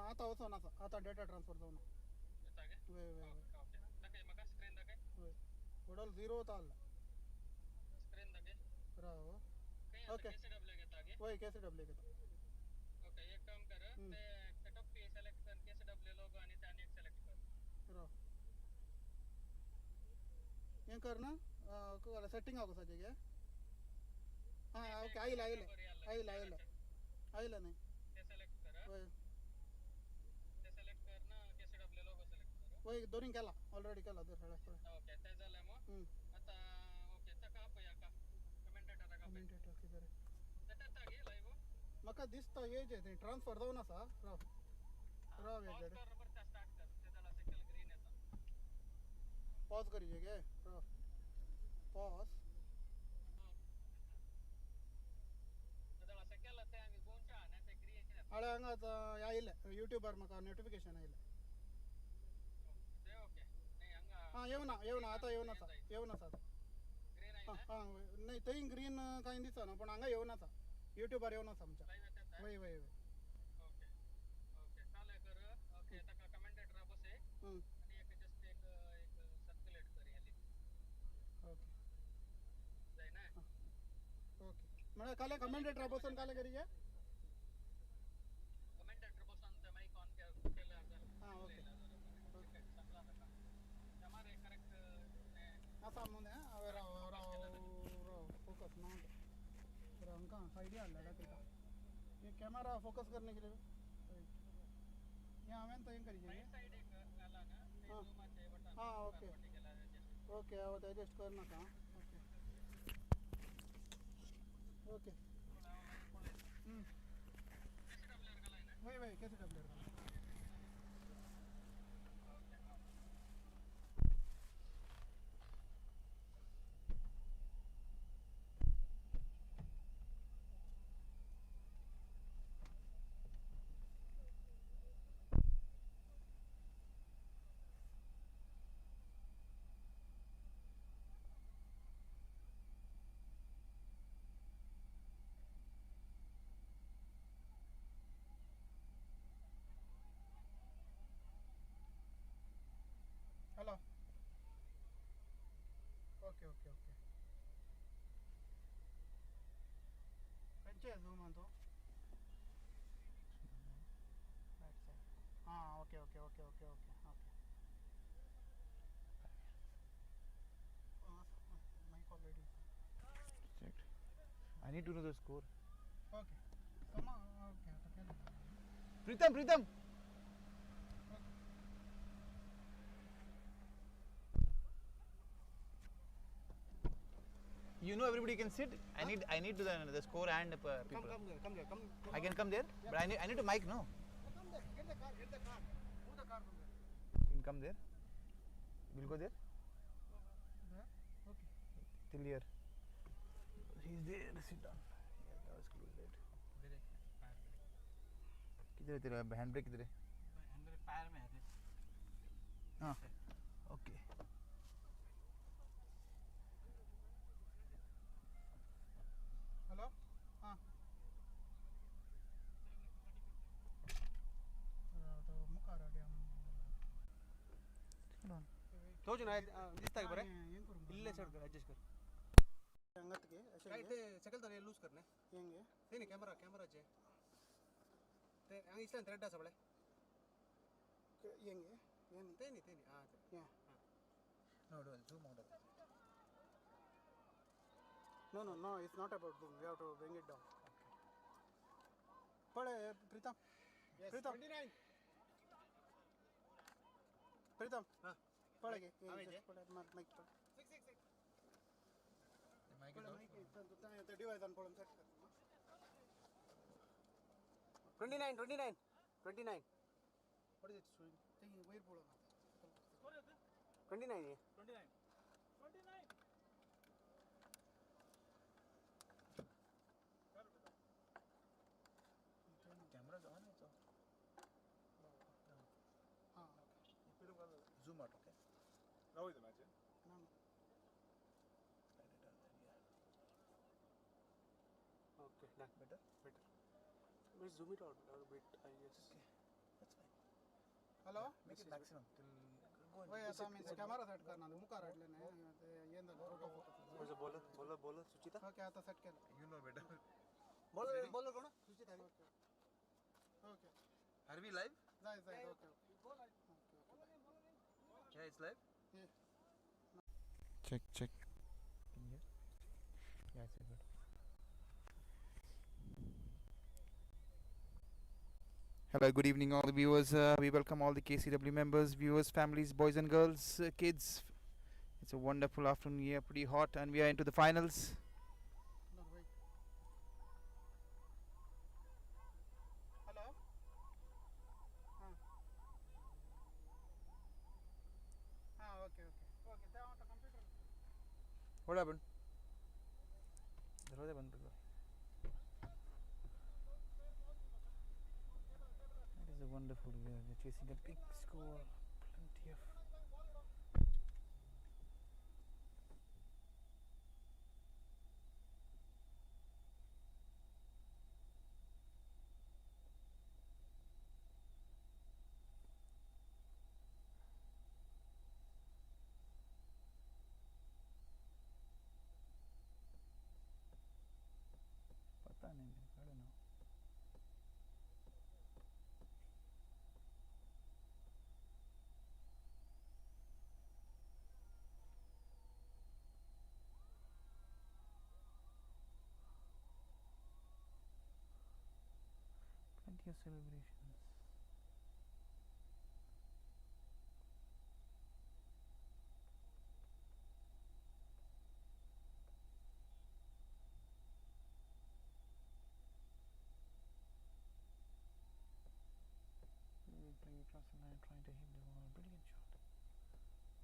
आता वचोन आसा आता डेटा ट्रान्सफर जावन वय वय ओके दाखय म्हाका स्क्रीन दाखय वय वडल 0 वता आल्ला स्क्रीन दाखय राव ओके KCWA घेता गे वय KCWA घेता ओके एक काम कर ते सेटअप पे सिलेक्ट कर KCWA लोगो आणि त्याने एक सिलेक्ट कर राव ಏನು करना ಸೆಟ್ಟಿಂಗ್ ಆಗೋ ಸಜ್ಜೆಗೆ ಹಾಂ ಓಕೆ ಆಯಿಲ್ಲ नहीं ते सिलेक्ट कर वय ते सिलेक्ट कर ना KCWA लोगो सिलेक्ट कर वय दोन्ही केला ऑलरेडी केला दर ओके ते झालं मग आता ओके तका पया का कमेंटेटर का कमेंटेटर किधर है त्यात गे लाईव्ह मका दिसता ये जे ते ट्रान्सफर जाऊन असा राव ये जे बरं स्टार्ट कर ते झाला सेकल ग्रीन येता पॉज करिए गे राव पॉज हळे हंगा आयिल्ले यूट्यूबर म्हाका नोटिफिकेशन आयिल्ले हां येवना आतां येवन आसा आता हां नाही थंय ग्रीन कांय दिसना पूण हांगा येवन आसा यूट्यूबार येवन आसा आमच्या वय वय वय ओके काले कर ओके ताका कमेंटेटर बसय आणि एक जस्ट एक सर्क्युलेट कर याली ओके जाय ना ओके म्हणजे काले कमेंटेटर बसून काले करिजे कमेंटेटर बसून ते माइक ऑन केलं हां ओके समजा नका हमारे करेक्ट असा ಮುಂದೆ राव फोकस ना हमका आइडिया आला का ये कैमरा फोकस करने के लिए यहाँ हमें तो ये करिए साइड एक आला ना ते झूम आचे बटन हां ओके ओके वो तो एडजस्ट करना का ओके वही वही KCWA का हेलो ओके कंचे झूम अंतो राइट साइड हाँ okay mike already checked. I need to know the score. Okay समा ओके तो क्या Pritam you know everybody can sit. I need to the score and people. come there I can come there, but I need to mic, no? come there get the car move the car from there You can come there. We'll go there there okay till here. He's there. Sit down. Yeah, that was close. किधर है तेरा hand brake किधर है? अंदर पैर में है ते हाँ ओके हेलो हाँ तो मुखारा डैम ತೋಜು ನಾ ದಿಸ್ತಾಗ ಬರೆ ಇಲ್ಲೇ ಸೈಡ್ कर एडजस्ट कर अंगत के ऐसे राइट सकल तने लूज करने हेंगे तेने कैमरा जे ते अंग इसला थ्रेड आसा बळे हेंगे ಏನು तेनी हां या no zoom out no it's not about zoom we have to bring it down पड़े प्रीतम yes प्रीतम 29 प्रीतम हां पड़ेगे आवे पड़े माइक पर 6 mic पड़े माइक तो डिवाइस ऑन प्रॉब्लम सेट कर 29 what is it showing चाहिए वही बोलो 29 ये 29 कैमरा ऑन है तो हाँ zoom out okay राहू दे माझे ना okay done better we zoom it out a bit I guess okay that's fine hello Make it maximum till go and वय आता मी कॅमेरा सेट करणार मुखार हाडलें ते येन जालें protocol Who's the bowler? Bowler Suchita. Okay आता सेट केलं you know better. Bowler कोण? Suchita. Okay Are we live? जाय okay okay Yeah, it's live. ये Check. Can you hear? Yeah, it's good. Hello, good evening, all the viewers. We welcome all the KCW members, viewers, families, boys and girls, kids. It's a wonderful afternoon here, pretty hot, and we are into the finals. No, wait. Hello? Okay. Okay, they want a computer. What happened? दरवाजा बंद करो. It is a wonderful year. We're chasing a big score. Plenty of. पता नहीं मेरे को, I don't know. Plenty of celebrations. Playing across the line, trying to hit the ball. Brilliant shot.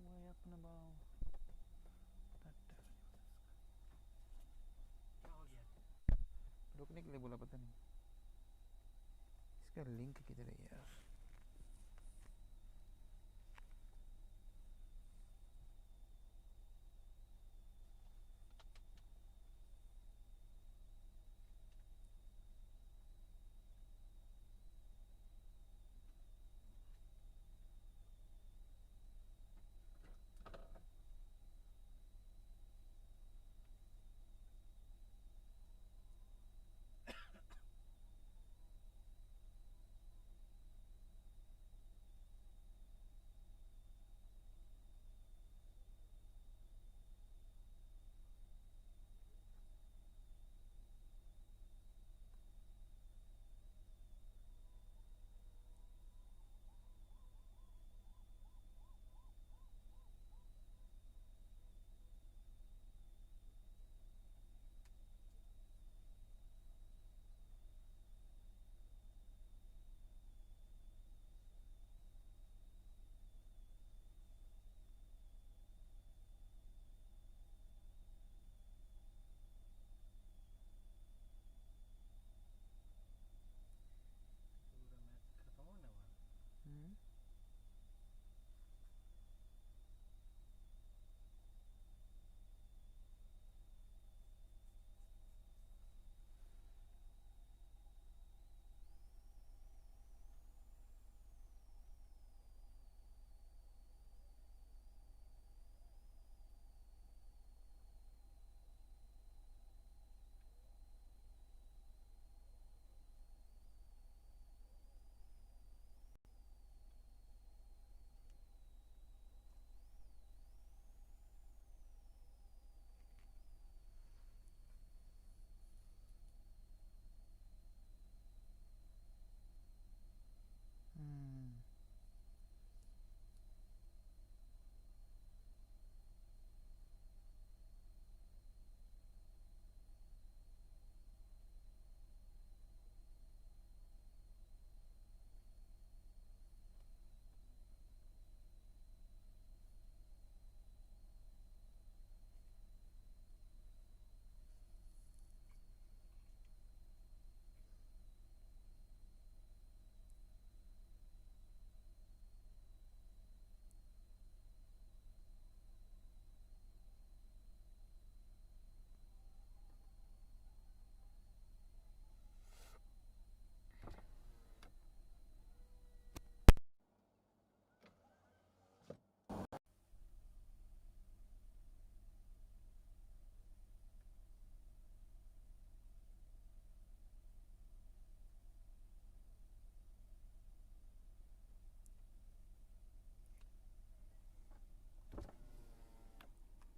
Way up and above. That definitely was a क्या हो गया? रोकने के लिए बोला, पता नहीं इसका लिंक किधर है यार.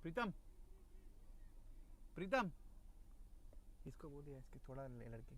प्रीतम प्रीतम इसको बोलिए इसके थोड़ा लड़की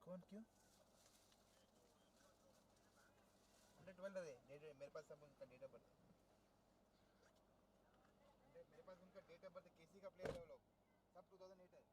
कौन क्यों 112 है मेरे पास सब उनका डेट ऑफ बर्थ मेरे पास उनका डेट ऑफ बर्थ केसी का प्लेयर है वो लोग सब 2008 है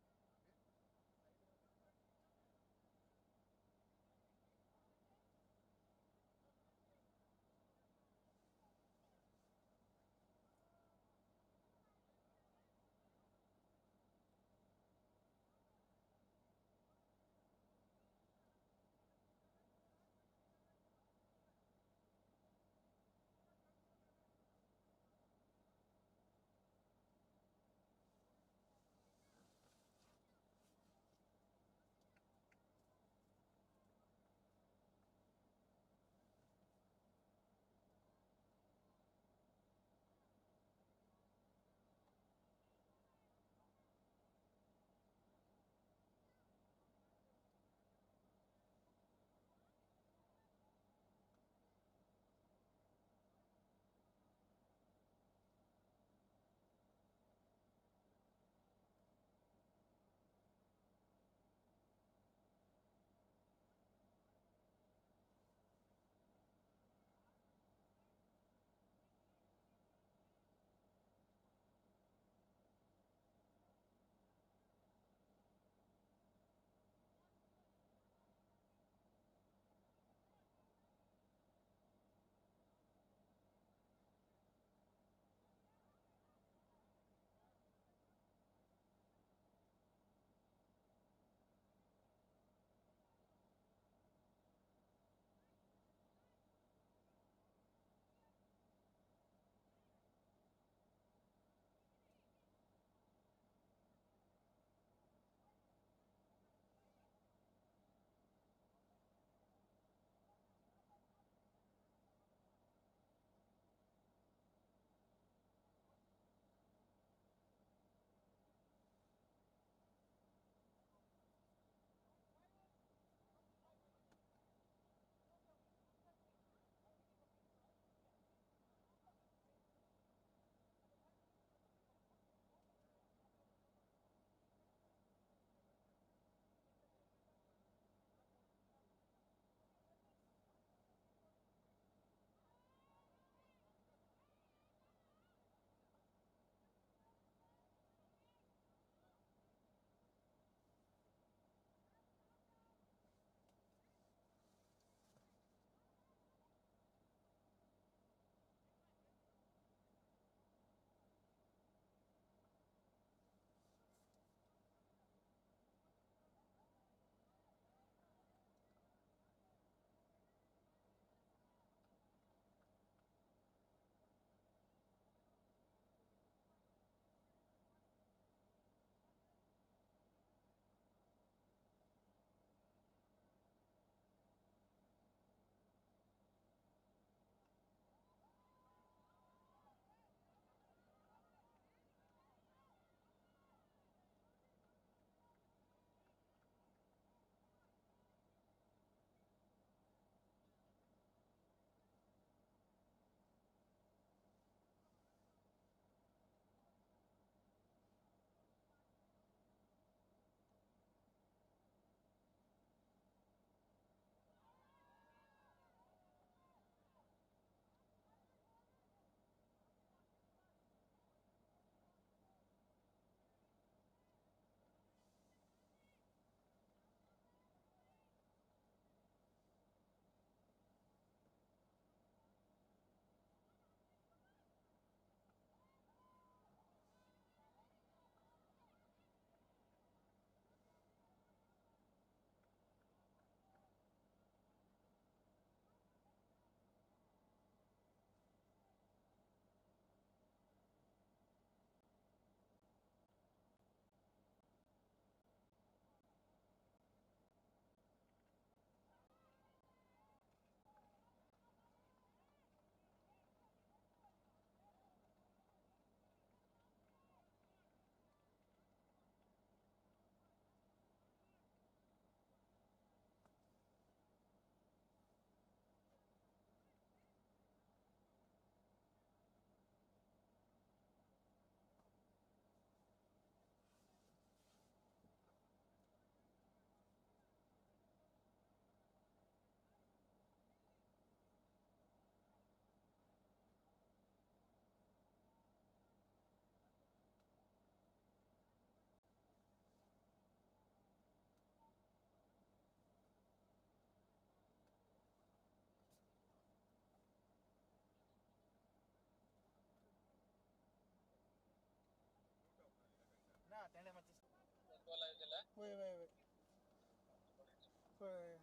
Wait.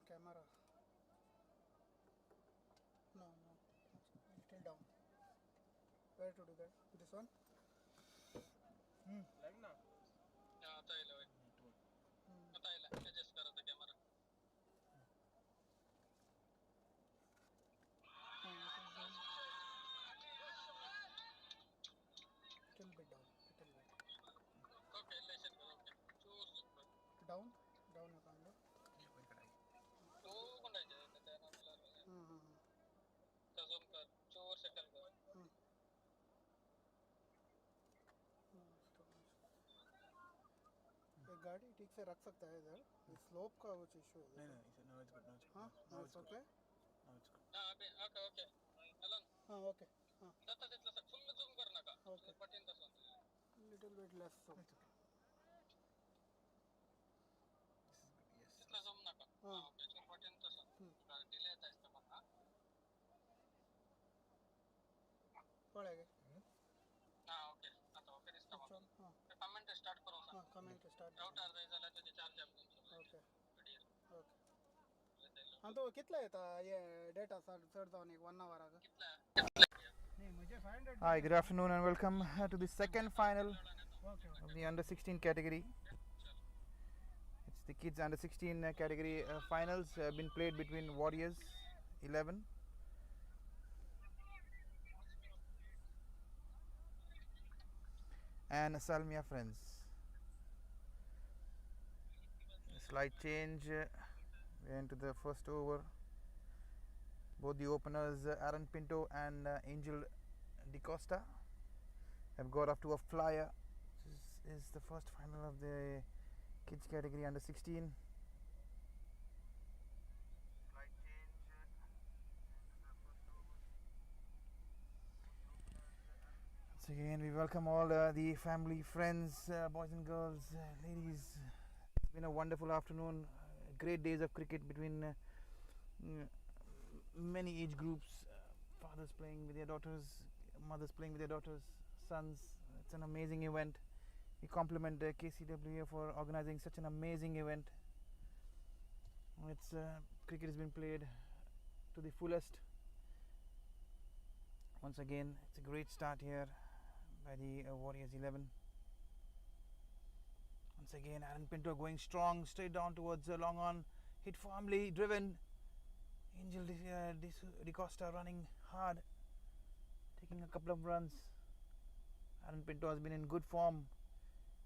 Camera. No. Still down. Where to do that? This one? Live ना हा, आता आलं होय. आता आलं. Adjust करा आता camera. Little bit down. Okay, listen करा. Okay. चूर कर. Down account. तू कोणाचे त्या नावाला zoom कर. चूर सेकंड कर. एक गाड़ी ठीक से रख सकता है इधर. स्लोप का कुछ इशू है. नाही now it's good. हाँ it's okay. हा, okay. Alan. हाँ okay. हाँ आता तिथलं सर फुल झूम कर नका. Okay. बटन तसं. little bit less so. तिथलं झूम नका. हाँ. ओके. चूर बटन तसं. डिले येत आहे तुम्हाला. पड़ेगा. हा, ओके. आता ओके दिसतं मला. हाँ कमेंट स्टार्ट करू हाँ कमेंट स्टार्ट. आउट अर्धा झाला त्याचे चार्ज आहे ओके. हाँ तो कितना येता ये डेटा सर जाऊन एक 1 hour आगा. नहीं मुझे 500. Hi, good afternoon and welcome to the second final of the under 16 category. It's the kids under 16 category finals been played between Warriors 11 and Salmia Friends. A slight change. We're into the first over. Both the openers Aaron Pinto and Angel DeCosta have got off to a flyer. This is the first final of the kids category under 16. Slight change. Once again, we welcome all the family, friends, boys and girls, ladies. It's been a wonderful afternoon. Great days of cricket between many age groups. Fathers playing with their daughters, mothers playing with their daughters, sons. It's an amazing event. We compliment KCWA for organizing such an amazing event. Cricket has been played to the fullest. Once again, it's a great start here by the Warriors 11. Once again, Aaron Pinto going strong, straight down towards long on, hit firmly, driven. Angel DeCosta running hard, taking a couple of runs. Aaron Pinto has been in good form.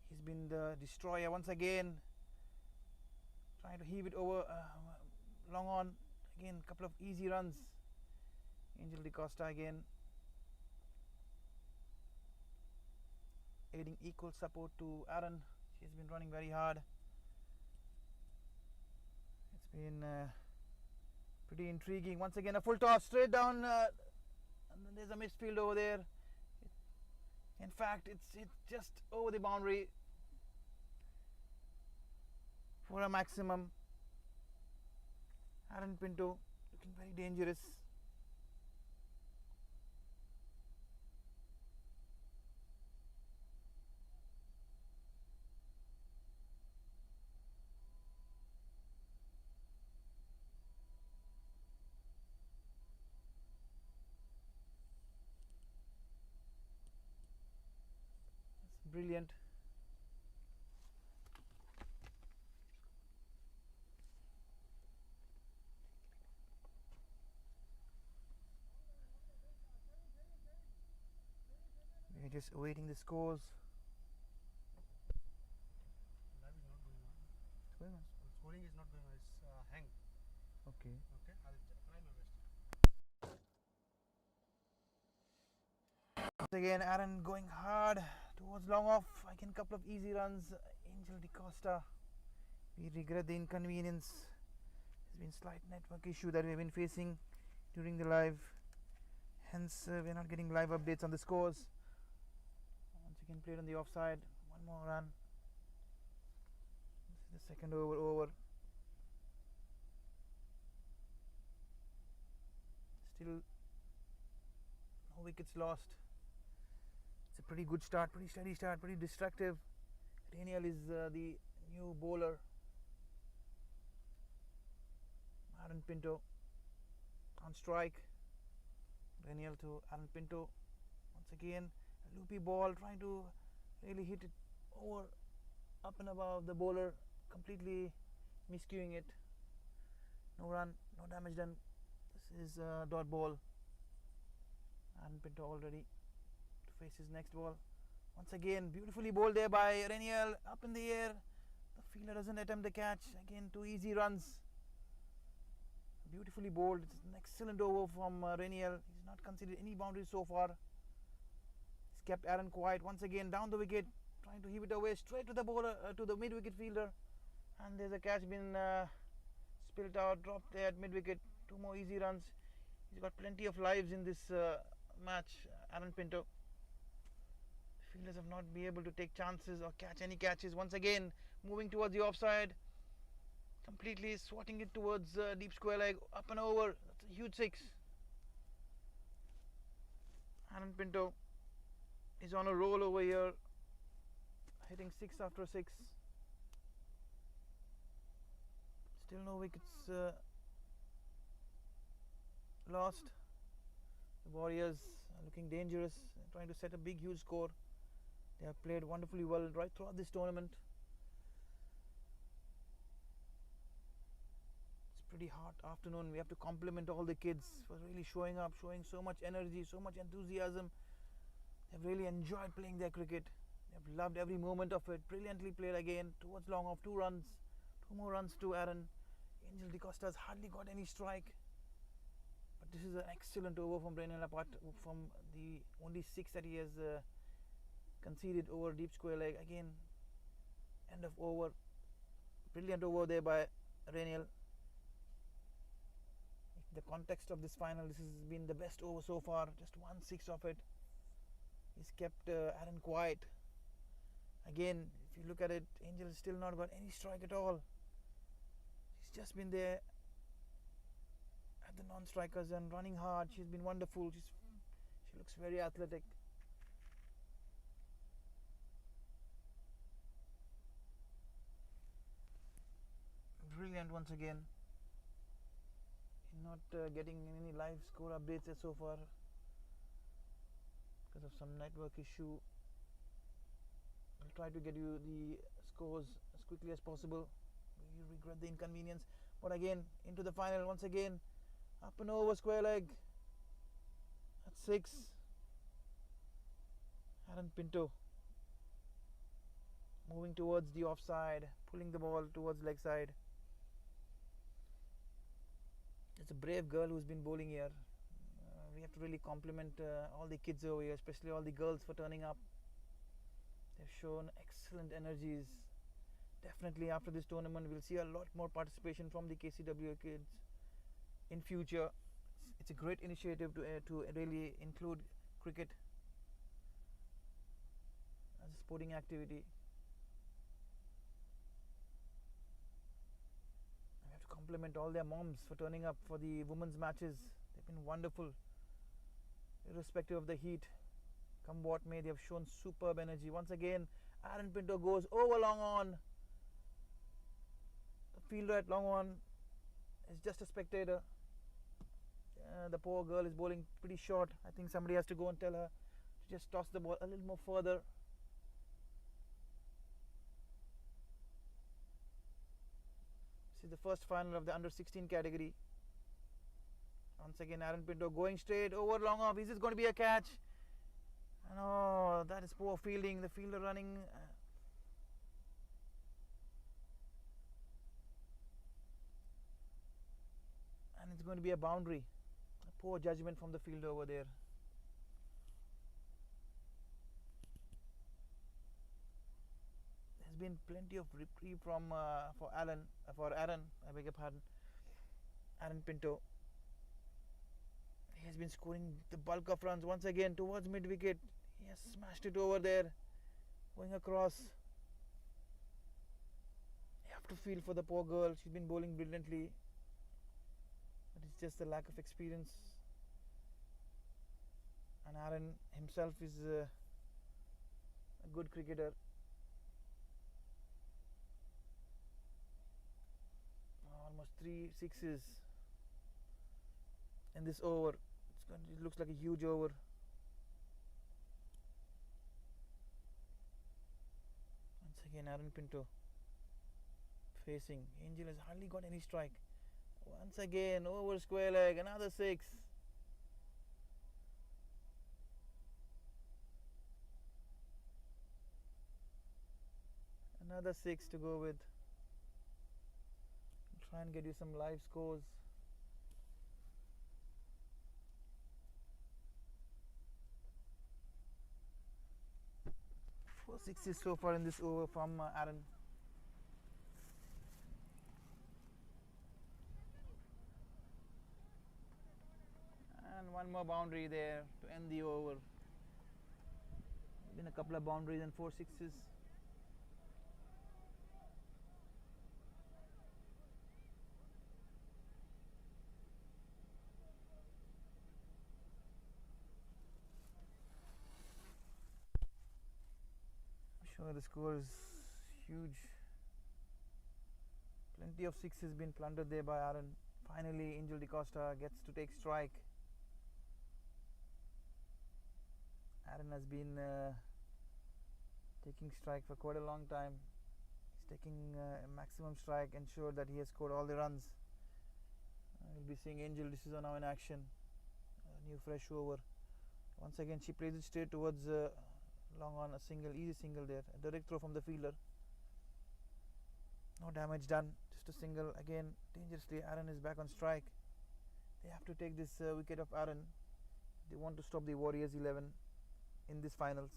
He's been the destroyer once again, trying to heave it over long on. Again, a couple of easy runs. Angel DeCosta again aiding equal support to Aaron. She's been running very hard. It's been pretty intriguing. Once again, a full toss straight down, and then there's a missed field over there. In fact, it's just over the boundary for a maximum. Aaron Pinto looking very dangerous. Brilliant. We're just awaiting the scores. Live is not going on. It's going on. Scoring is not going on. It's hang. Okay. Okay, I'll try my best. Once again, Aaron going hard towards long off. Again, couple of easy runs. Angel DeCosta. We regret the inconvenience. There's been slight network issue that we've been facing during the live. Hence, we're not getting live updates on the scores. Once again, played on the offside. One more run. This is the second over. Still, no wickets lost. It's a pretty good start, pretty steady start, pretty destructive. Rainiel is the new bowler, Aaron Pinto on strike. Reniel to Aaron Pinto. Once again, a loopy ball, trying to really hit it over, up and above the bowler, completely miscuing it. No run, no damage done. This is a dot ball. Aaron Pinto all ready to face his next ball. Once again, beautifully bowled there by Reniel, up in the air. The fielder doesn't attempt the catch. Again, 2 easy runs. Beautifully bowled. It's an excellent over from Reniel. He's not conceded any boundaries so far. He's kept Aaron quiet. Once again, down the wicket, trying to heave it away straight to the bowler, to the mid-wicket fielder. And there's a catch been spilt out, dropped there at mid-wicket. 2 more easy runs. He's got plenty of lives in this match, Aaron Pinto. Fielders have not been able to take chances or catch any catches. Once again, moving towards the offside, completely swatting it towards deep square leg, up and over. That's a huge 6. Aaron Pinto is on a roll over here, hitting 6 after 6. Still no wickets lost. The Warriors are looking dangerous, trying to set a big huge score. They have played wonderfully well right throughout this tournament. It's pretty hot afternoon. We have to compliment all the kids for really showing up, showing so much energy, so much enthusiasm. They've really enjoyed playing their cricket. They've loved every moment of it. Brilliantly played again towards long off. 2 runs, 2 more runs to Aaron. Angel DeCosta has hardly got any strike. But this is an excellent over from Reniel, apart from the only 6 that he has conceded over deep square leg. Again, end of over. Brilliant over there by Reniel. In the context of this final, this has been the best over so far. Just 1/6 of it. He's kept Aaron quiet. Again, if you look at it, Angel has still not got any strike at all. She's just been there at the non-strikers and running hard. She's been wonderful. She looks very athletic. Brilliant once again. Not getting any live score updates so far because of some network issue. I'll try to get you the scores as quickly as possible. You regret the inconvenience. But again, into the final once again. Up and over square leg. At 6. Aaron Pinto moving towards the offside, pulling the ball towards leg side. It's a brave girl who's been bowling here. We have to really compliment all the kids over here, especially all the girls, for turning up. They've shown excellent energies. Definitely after this tournament we'll see a lot more participation from the KCWA kids in future. It's a great initiative to really include cricket as a sporting activity. Compliment all their moms for turning up for the women's matches. They've been wonderful, irrespective of the heat. Come what may, they have shown superb energy. Once again, Aaron Pinto goes over long on. The fielder at long on is just a spectator. The poor girl is bowling pretty short. I think somebody has to go and tell her to just toss the ball a little more further. This is the first final of the under 16 category. Once again, Aaron Pinto going straight over long off. Is this going to be a catch? No, that is poor fielding. The fielder running. And it's going to be a boundary. A poor judgment from the fielder over there. There's been plenty of reprieve from for Aaron. I beg your pardon. Aaron Pinto. He has been scoring the bulk of runs once again towards mid wicket. He has smashed it over there, going across. You have to feel for the poor girl. She's been bowling brilliantly, but it's just the lack of experience. And Aaron himself is a good cricketer. almost 3 sixes in this over. It looks like a huge over. Once again, Aaron Pinto facing. Angel has hardly got any strike. Once again, over square leg, another 6. Another 6 to go with. Try and get you some live scores. Four sixes so far in this over from Aaron. And one more boundary there to end the over. Been a couple of boundaries and 4 sixes. Sure, the score is huge. Plenty of sixes been plundered there by Aaron. Finally, Angel DeCosta gets to take strike. Aaron has been taking strike for quite a long time. He's taking a maximum strike, ensure that he has scored all the runs. We'll be seeing Angel D'Souza now in action. A new fresh over. Once again, she plays it straight towards long on, a single, easy single there. A direct throw from the fielder. No damage done, just a single. Again, dangerously, Aaron is back on strike. They have to take this wicket of Aaron. They want to stop the Warriors 11 in this finals.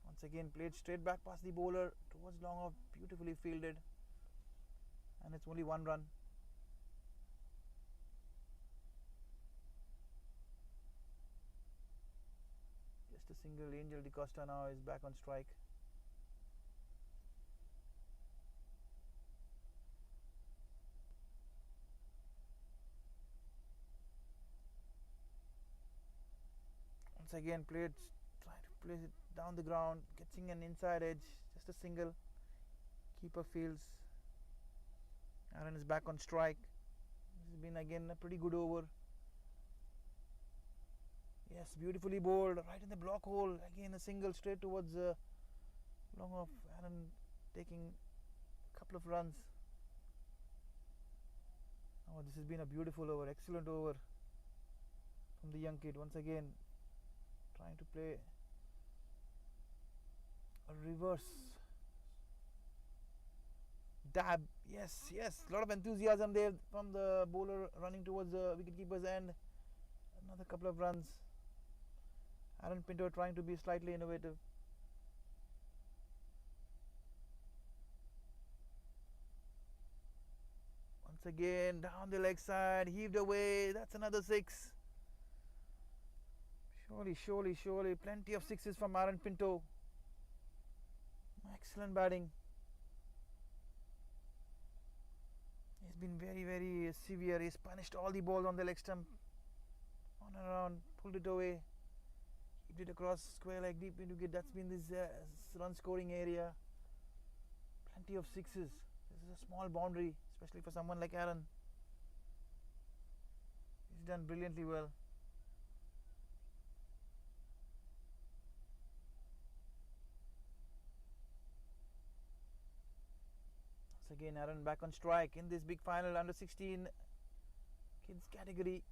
Once again, played straight back past the bowler towards long off, beautifully fielded. And it's only 1 run. Just a single. Angel DeCosta now is back on strike. Once again, played, trying to place it down the ground, catching an inside edge, just a single. Keeper fields. Aaron is back on strike. This has been again a pretty good over. Yes, beautifully bowled, right in the block hole. Again a single straight towards long off. Aaron taking a couple of runs. Oh, this has been a beautiful over, excellent over from the young kid. Once again, trying to play a reverse dab. Yes, a lot of enthusiasm there from the bowler running towards the wicketkeeper's end. Another couple of runs. Aaron Pinto trying to be slightly innovative. Once again, down the leg side, heaved away. That's another 6. Surely, plenty of sixes from Aaron Pinto. Excellent batting. He's been very severe. He's punished all the balls on the leg stump. On and around, pulled it away. Kept it across square leg deep into wicket. That's been this run scoring area. Plenty of sixes. This is a small boundary, especially for someone like Aaron. He's done brilliantly well. Once again, Aaron back on strike in this big final under 16 kids category.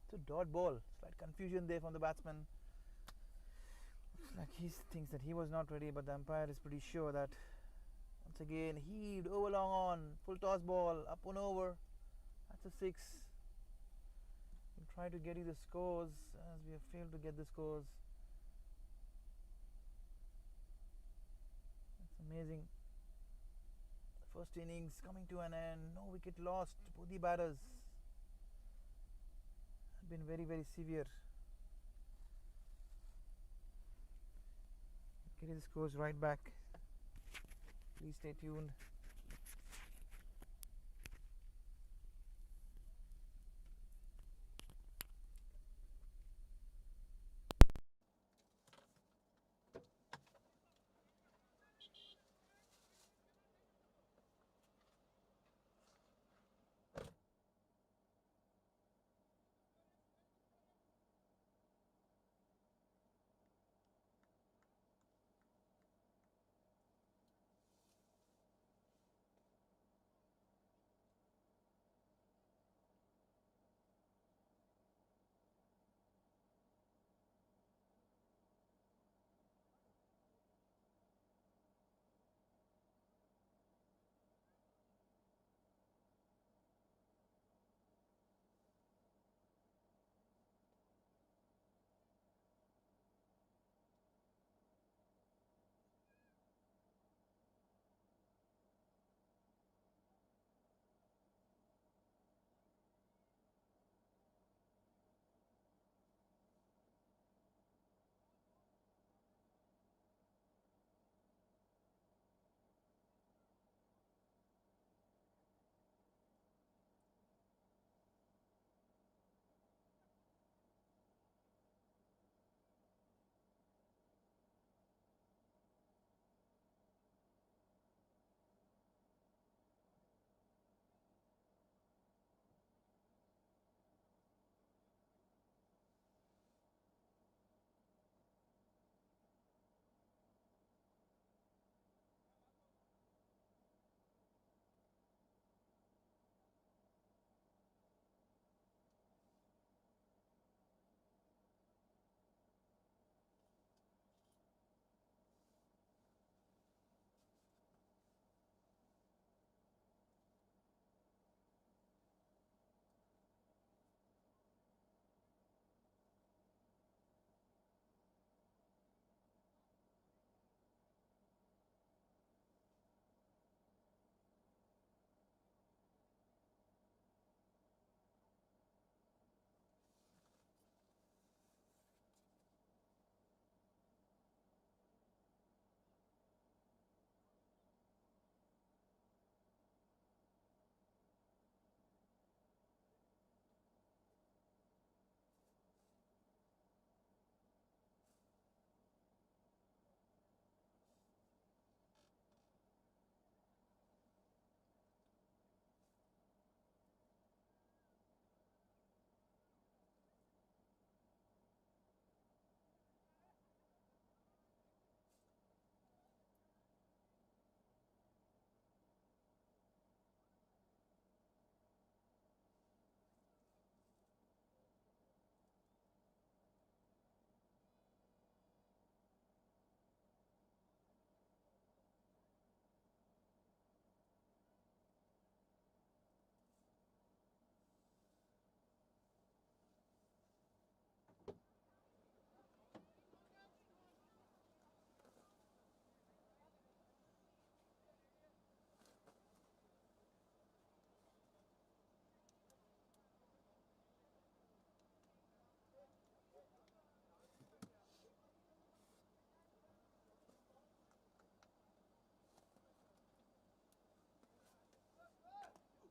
It's a dot ball. Slight confusion there from the batsman. Looks like he thinks that he was not ready, but the umpire is pretty sure that. Once again, heaved over long on, full toss ball, up and over. That's a 6. We'll try to get you the scores as we have failed to get the scores. That's amazing. The first innings coming to an end, no wicket lost. Both the batters have been very severe. Get the scores right back. Please stay tuned.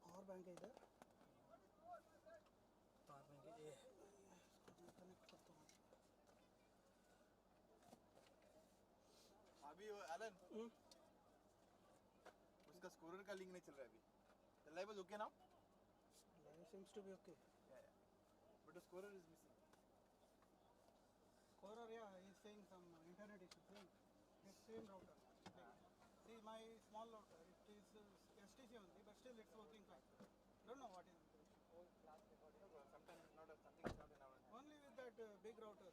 Power bank है इधर, power bank है ये। Connect करता हूँ। अभी वो Elon उसका scorer का लिंक नहीं चल रहा है अभी। The live is okay now? Seems to be okay. Yeah. But the scorer is missing. Scorer, yeah, he's saying some internet issue. Same router. See my small router, it is STC only, but still it's working fine. Don't know what is the issue. Sometimes it's not something is not in our hand. Only with that big router.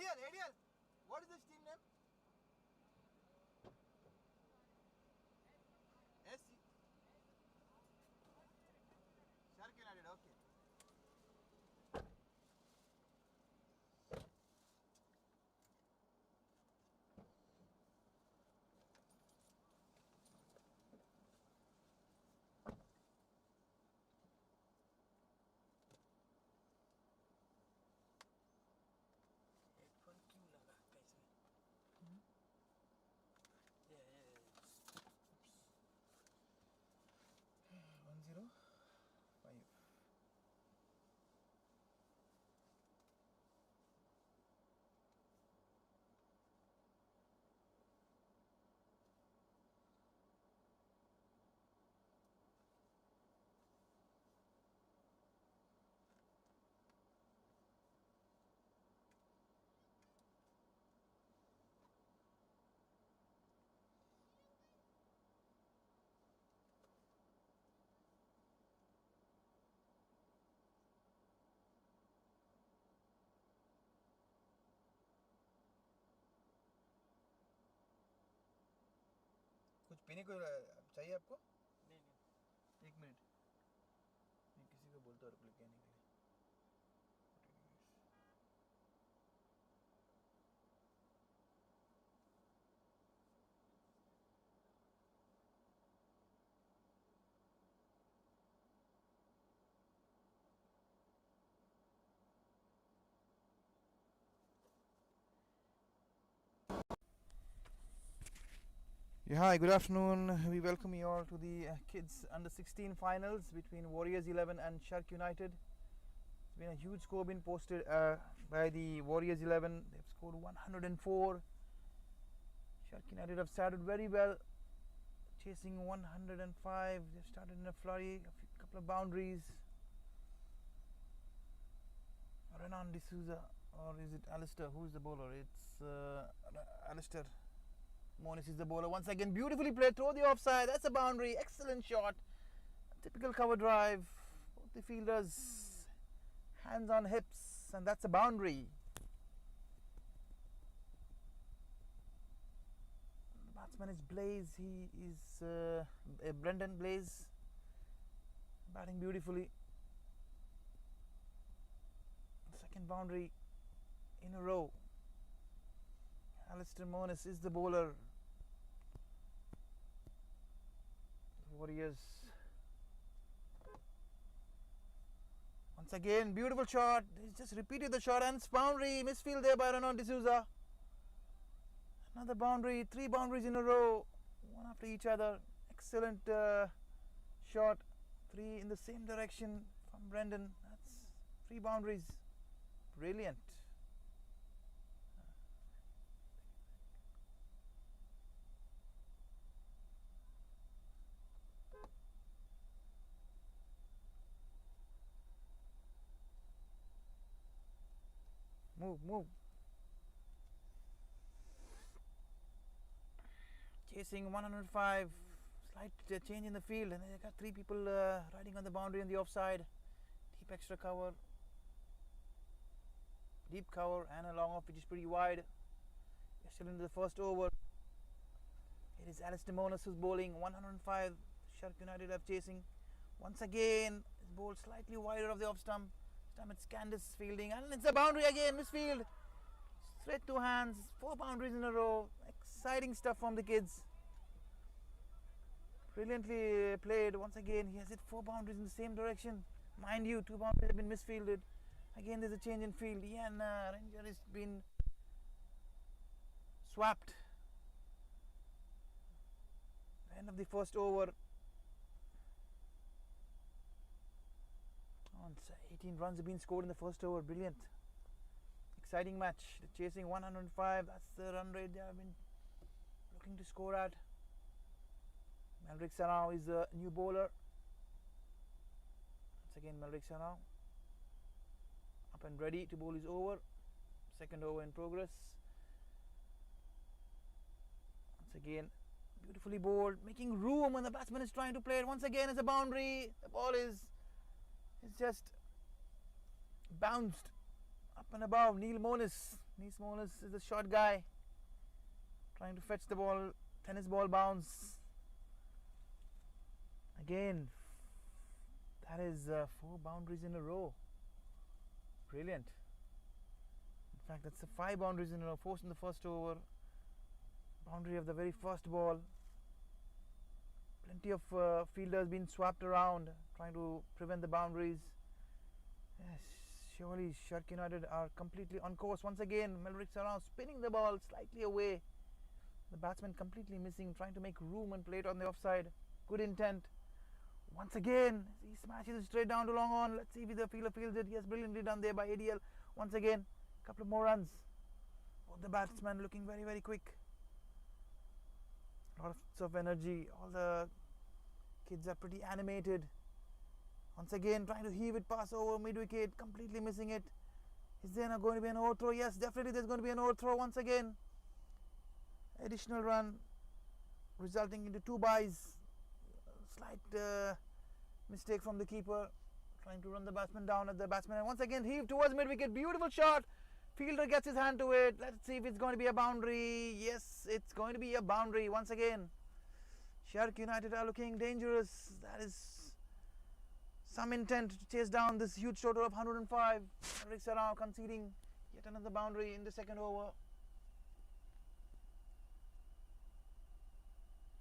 Adiel, what is this team name? S. Shark United, okay. Headphone क्यों लगा कैसे? Yeah. 105. कुछ पीने को चाहिए आपको? नहीं नहीं. 1 मिनट. मैं किसी को बोलता हूँ रुक लेने के लिए. Yeah, hi, good afternoon. We welcome you all to the kids under 16 finals between Warriors 11 and Shark United. It's been a huge score been posted by the Warriors 11. They've scored 104. Shark United have started very well, chasing 105. They've started in a flurry, a couple of boundaries. Renan D'Souza, or is it Alistair? Who's the bowler? It's Alistair. Monis is the bowler. Once again, beautifully played. Throw the offside. That's a boundary. Excellent shot. Typical cover drive. Both the fielders hands on hips, and that's a boundary. The batsman is Blaze. He is Brendan Blaze, batting beautifully. Second boundary in a row. Alistair Monis is the bowler. Warriors. Once again, beautiful shot. He's just repeated the shot and it's boundary. Misfield there by Renan D'Souza. Another boundary. 3 boundaries in a row. One after each other. Excellent shot. 3 in the same direction from Brendan. That's 3 boundaries. Brilliant. Move. Chasing 105. Slight change in the field, and they got 3 people riding on the boundary on the offside. Deep extra cover. Deep cover and a long off, which is pretty wide. We're still into the first over. It is Alistair Monis who's bowling. 105. Shark United are chasing. Once again, it's bowled slightly wider of the off stump. This time it's Candice fielding, and it's a boundary again. Misfield. Straight 2 hands. 4 boundaries in a row. Exciting stuff from the kids. Brilliantly played. Once again, he has hit 4 boundaries in the same direction. Mind you, 2 boundaries have been misfielded. Again, there's a change in field. Ian Ranger has been swapped. End of the first over. 18 runs have been scored in the first over. Brilliant. Exciting match. They're chasing 105. That's the run rate they have been looking to score at. Melrick Sarau is a new bowler. Once again, Melrick Sarau up and ready to bowl his over. Second over in progress. Once again, beautifully bowled, making room when the batsman is trying to play it. Once again, it's a boundary. The ball is just bounced up and above. Neil Monis Nismolis is the short guy trying to fetch the ball, tennis ball bounce. Again, that is 4 boundaries in a row. Brilliant. In fact, that's 5 boundaries in a row. Forced in the first over. Boundary of the very first ball. Plenty of fielders being swapped around, trying to prevent the boundaries. Yes, surely Shark United are completely on course. Once again, Melricks around, spinning the ball slightly away. The batsman completely missing, trying to make room and play it on the offside. Good intent. Once again, he smashes it straight down to long on. Let's see if the fielder fields it. Yes, brilliantly done there by ADL. Once again, couple of more runs. Both the batsmen looking very, very quick. Lots of energy. All the kids are pretty animated. Once again, trying to heave it past over mid wicket, completely missing it. Is there going to be an overthrow? Yes, definitely there's going to be an overthrow once again. Additional run resulting into 2 byes. Slight mistake from the keeper, trying to run the batsman down at the batsman, and once again heave towards mid wicket. Beautiful shot. Fielder gets his hand to it. Let's see if it's going to be a boundary. Yes, it's going to be a boundary once again. Shark United are looking dangerous. That is some intent to chase down this huge total of 105. Melricks are now conceding yet another boundary in the second over.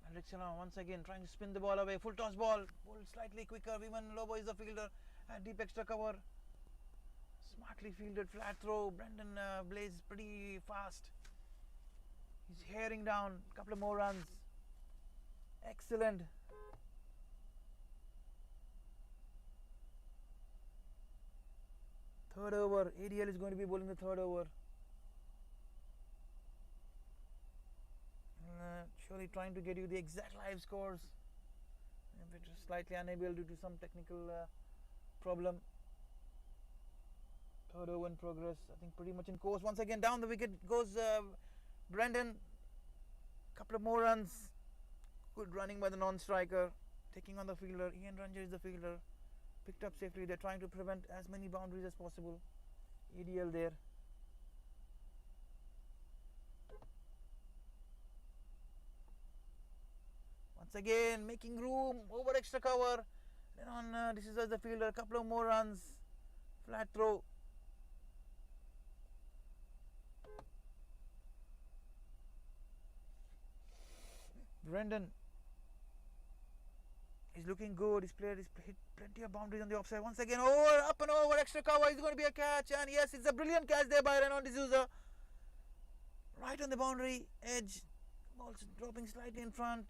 Melricks are now once again trying to spin the ball away. Full toss ball. Ball slightly quicker. Viman Lobo is the fielder at deep extra cover. Smartly fielded flat throw. Brendan Blaze pretty fast. He's herring down. A couple of more runs. Excellent. Third over. ADL is going to be bowling the third over. Surely trying to get you the exact live scores. But slightly unable due to some technical problem. Third over in progress. I think pretty much in course. Once again down the wicket goes Brendan. Couple of more runs. Good running by the non-striker. Taking on the fielder. Ian Ranger is the fielder. Picked up safely. They're trying to prevent as many boundaries as possible. ADL there. Once again making room over extra cover. Then on this is as the fielder. A couple of more runs. Flat throw. Brendan is looking good. He's hit plenty of boundaries on the offside. Once again over, up and over, extra cover. It's going to be a catch, and yes, it's a brilliant catch there by Renan D'Souza. Right on the boundary edge. Ball dropping slightly in front,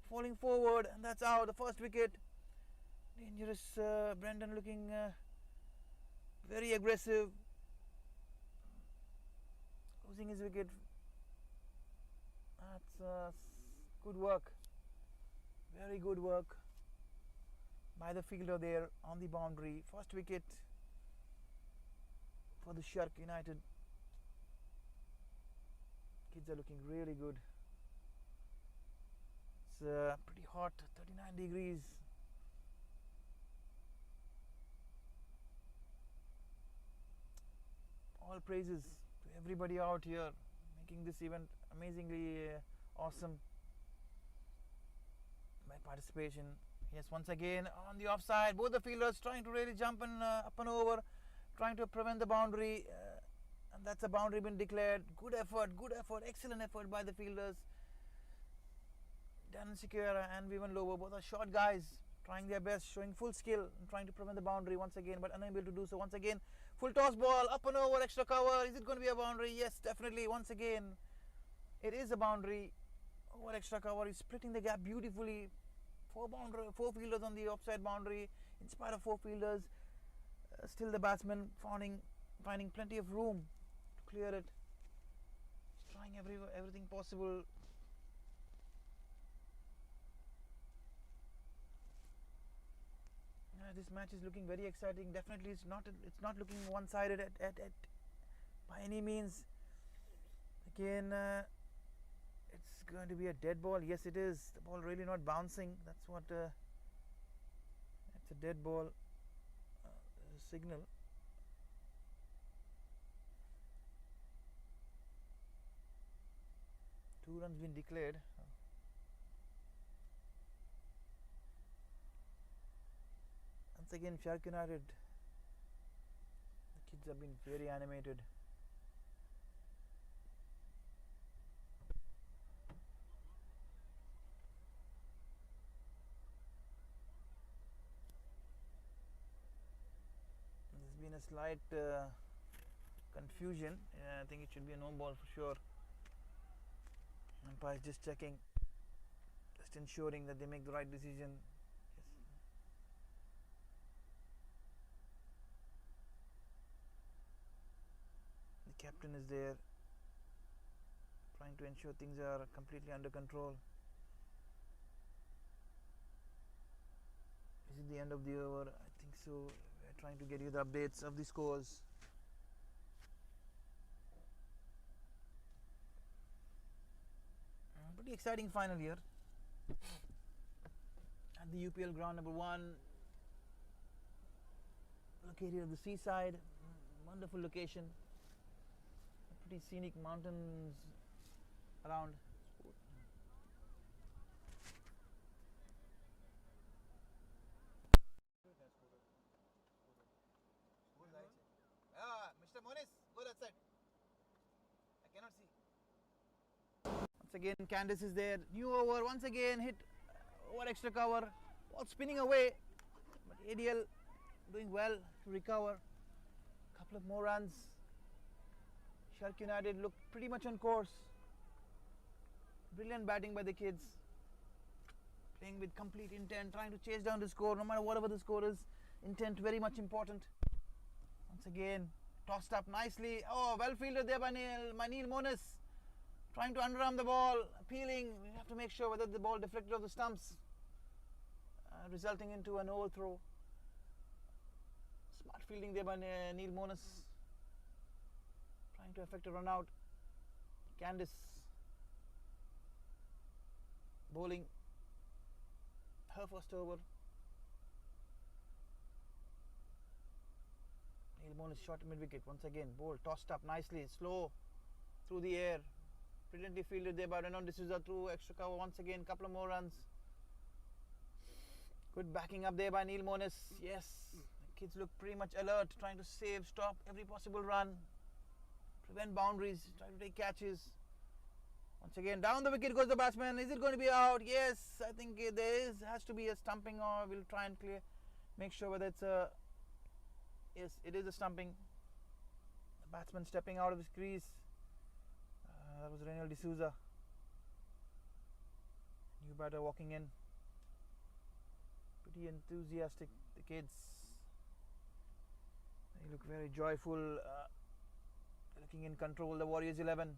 falling forward, and that's out. The first wicket. Dangerous. Brendan looking very aggressive. Losing his wicket. That's good work. Very good work by the fielder there on the boundary. First wicket for the Shark United. Kids are looking really good. It's pretty hot, 39 degrees. All praises to everybody out here making this event amazingly awesome. My participation. Yes, once again on the offside. Both the fielders trying to really jump and up and over, trying to prevent the boundary. And that's a boundary been declared. Good effort, excellent effort by the fielders. Dan Sikera and Vivan Lobo, both are short guys, trying their best, showing full skill and trying to prevent the boundary once again, but unable to do so. Once again, full toss ball, up and over, extra cover. Is it going to be a boundary? Yes, definitely. Once again, it is a boundary. Over extra cover. He's splitting the gap beautifully. Four fielders on the offside boundary. In spite of 4 fielders, still the batsman finding plenty of room to clear it. He's trying everything possible. This match is looking very exciting. Definitely, it's not looking one-sided at by any means. Again, it's going to be a dead ball. Yes, it is. The ball really not bouncing. That's what. It's a dead ball. Signal. 2 runs been declared. Once again, Shark United. The kids have been very animated. There's been a slight confusion. I think it should be a no ball for sure. Umpire is just checking, just ensuring that they make the right decision. Yes. The captain is there, trying to ensure things are completely under control. Is it the end of the over? I think so. We're trying to get you the updates of the scores. Pretty exciting final here at the UPL ground number 1, located at the seaside. Wonderful location, pretty scenic mountains around. Mr. Moniz, go that side. I cannot see. Once again, Candice is there. New over. Once again, hit over extra cover. Ball spinning away. But ADL doing well to recover. Couple of more runs. Shark United look pretty much on course. Brilliant batting by the kids. Playing with complete intent, trying to chase down the score, no matter whatever the score is. Intent very much important. Once again, tossed up nicely. Oh, well fielded there by Neil Moniz. Trying to underarm the ball, appealing. We have to make sure whether the ball deflected off the stumps, resulting into an overthrow. Smart fielding there by Neil Moniz, trying to effect a run out. Candice bowling her first over. Neil Moniz shot mid wicket once again. Ball tossed up nicely, slow through the air. Brilliantly fielded there by Renan D'Souza through extra cover once again. Couple of more runs. Good backing up there by Neil Moniz. Yes, the kids look pretty much alert, trying to save, stop every possible run, prevent boundaries, try to take catches. Once again, down the wicket goes the batsman. Is it going to be out? Yes, I think there has to be a stumping, or we'll try and make sure whether it's a. Yes, it is a stumping. The batsman stepping out of his crease. That was Renan D'Souza. New batter walking in. Pretty enthusiastic, the kids. They look very joyful, looking in control, the Warriors 11.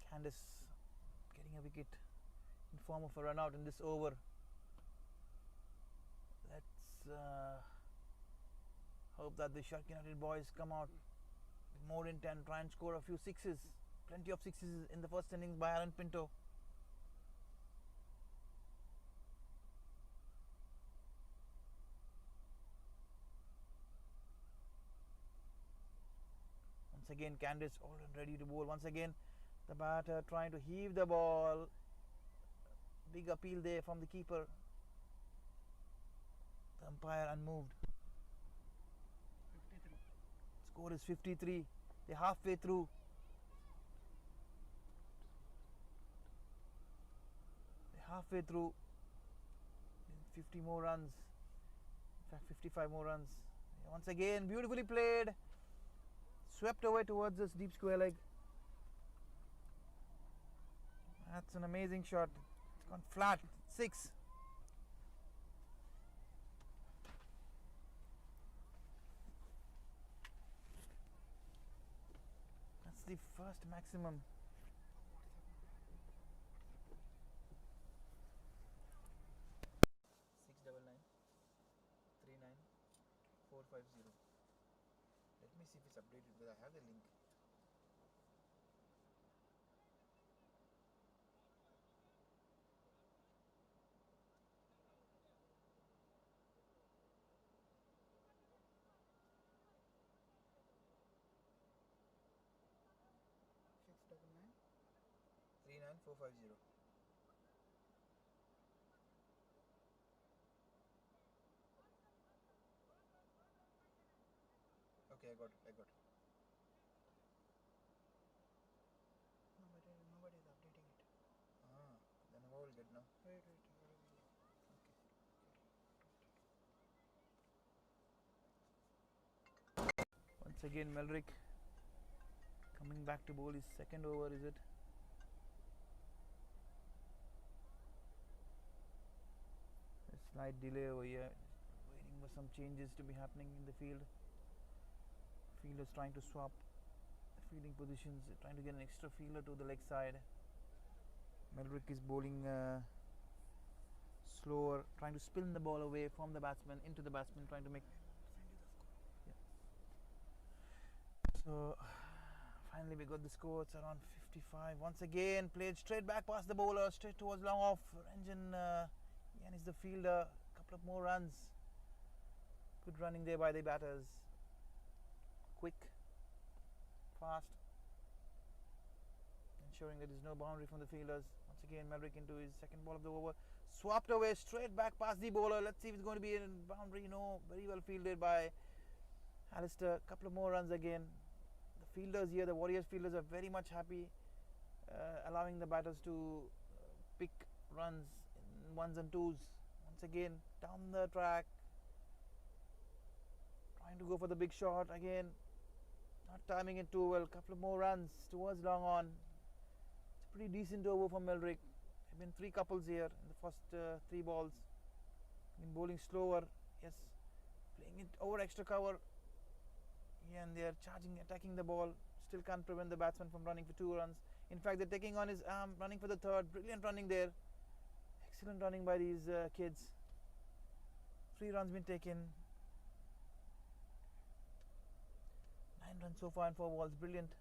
Candice getting a wicket in form of a run out in this over. Let's hope that the Shark United boys come out with more intent, try and score a few sixes. Plenty of sixes in the first innings by Aaron Pinto. Once again, Candice all ready to bowl. Once again, the batter trying to heave the ball. Big appeal there from the keeper. The umpire unmoved. Score is 53. They're halfway through. They're halfway through. 50 more runs. In fact, 55 more runs. Once again, beautifully played. Swept away towards this deep square leg. That's an amazing shot. It's gone flat. 6. That's the first maximum. Let me see if it's updated because I have the link. 450. Okay, I got it. Nobody is updating it. Then what will get now? Wait. Once again, Melrick coming back to bowl his second over, is it? A slight delay over here, waiting for some changes to be happening in the field. Fielders trying to swap fielding positions, trying to get an extra fielder to the leg side. Melrick is bowling slower, trying to spin the ball away from the batsman into the batsman, trying to make. So finally we got the score. It's around 55. Once again played straight back past the bowler, straight towards long off. Ranjan Ian is the fielder. Couple of more runs. Good running there by the batters. Quick, fast, ensuring there is no boundary from the fielders. Once again Melrick into his second ball of the over. Swapped away straight back past the bowler. Let's see if it's going to be a boundary. No, very well fielded by Alistair. Couple of more runs again. The fielders here, the Warriors fielders, are very much happy, allowing the batters to pick runs in ones and twos. Once again down the track, trying to go for the big shot again, not timing it too well. Couple of more runs towards long on. It's a pretty decent over for Melrick. There have been three couples here in the first three balls. Been bowling slower, yes, playing it over extra cover. And they are attacking the ball. Still can't prevent the batsman from running for 2 runs. In fact, they're taking on his arm, running for the third. Brilliant running there. Excellent running by these kids. 3 runs been taken. 9 runs so far in 4 balls. Brilliant.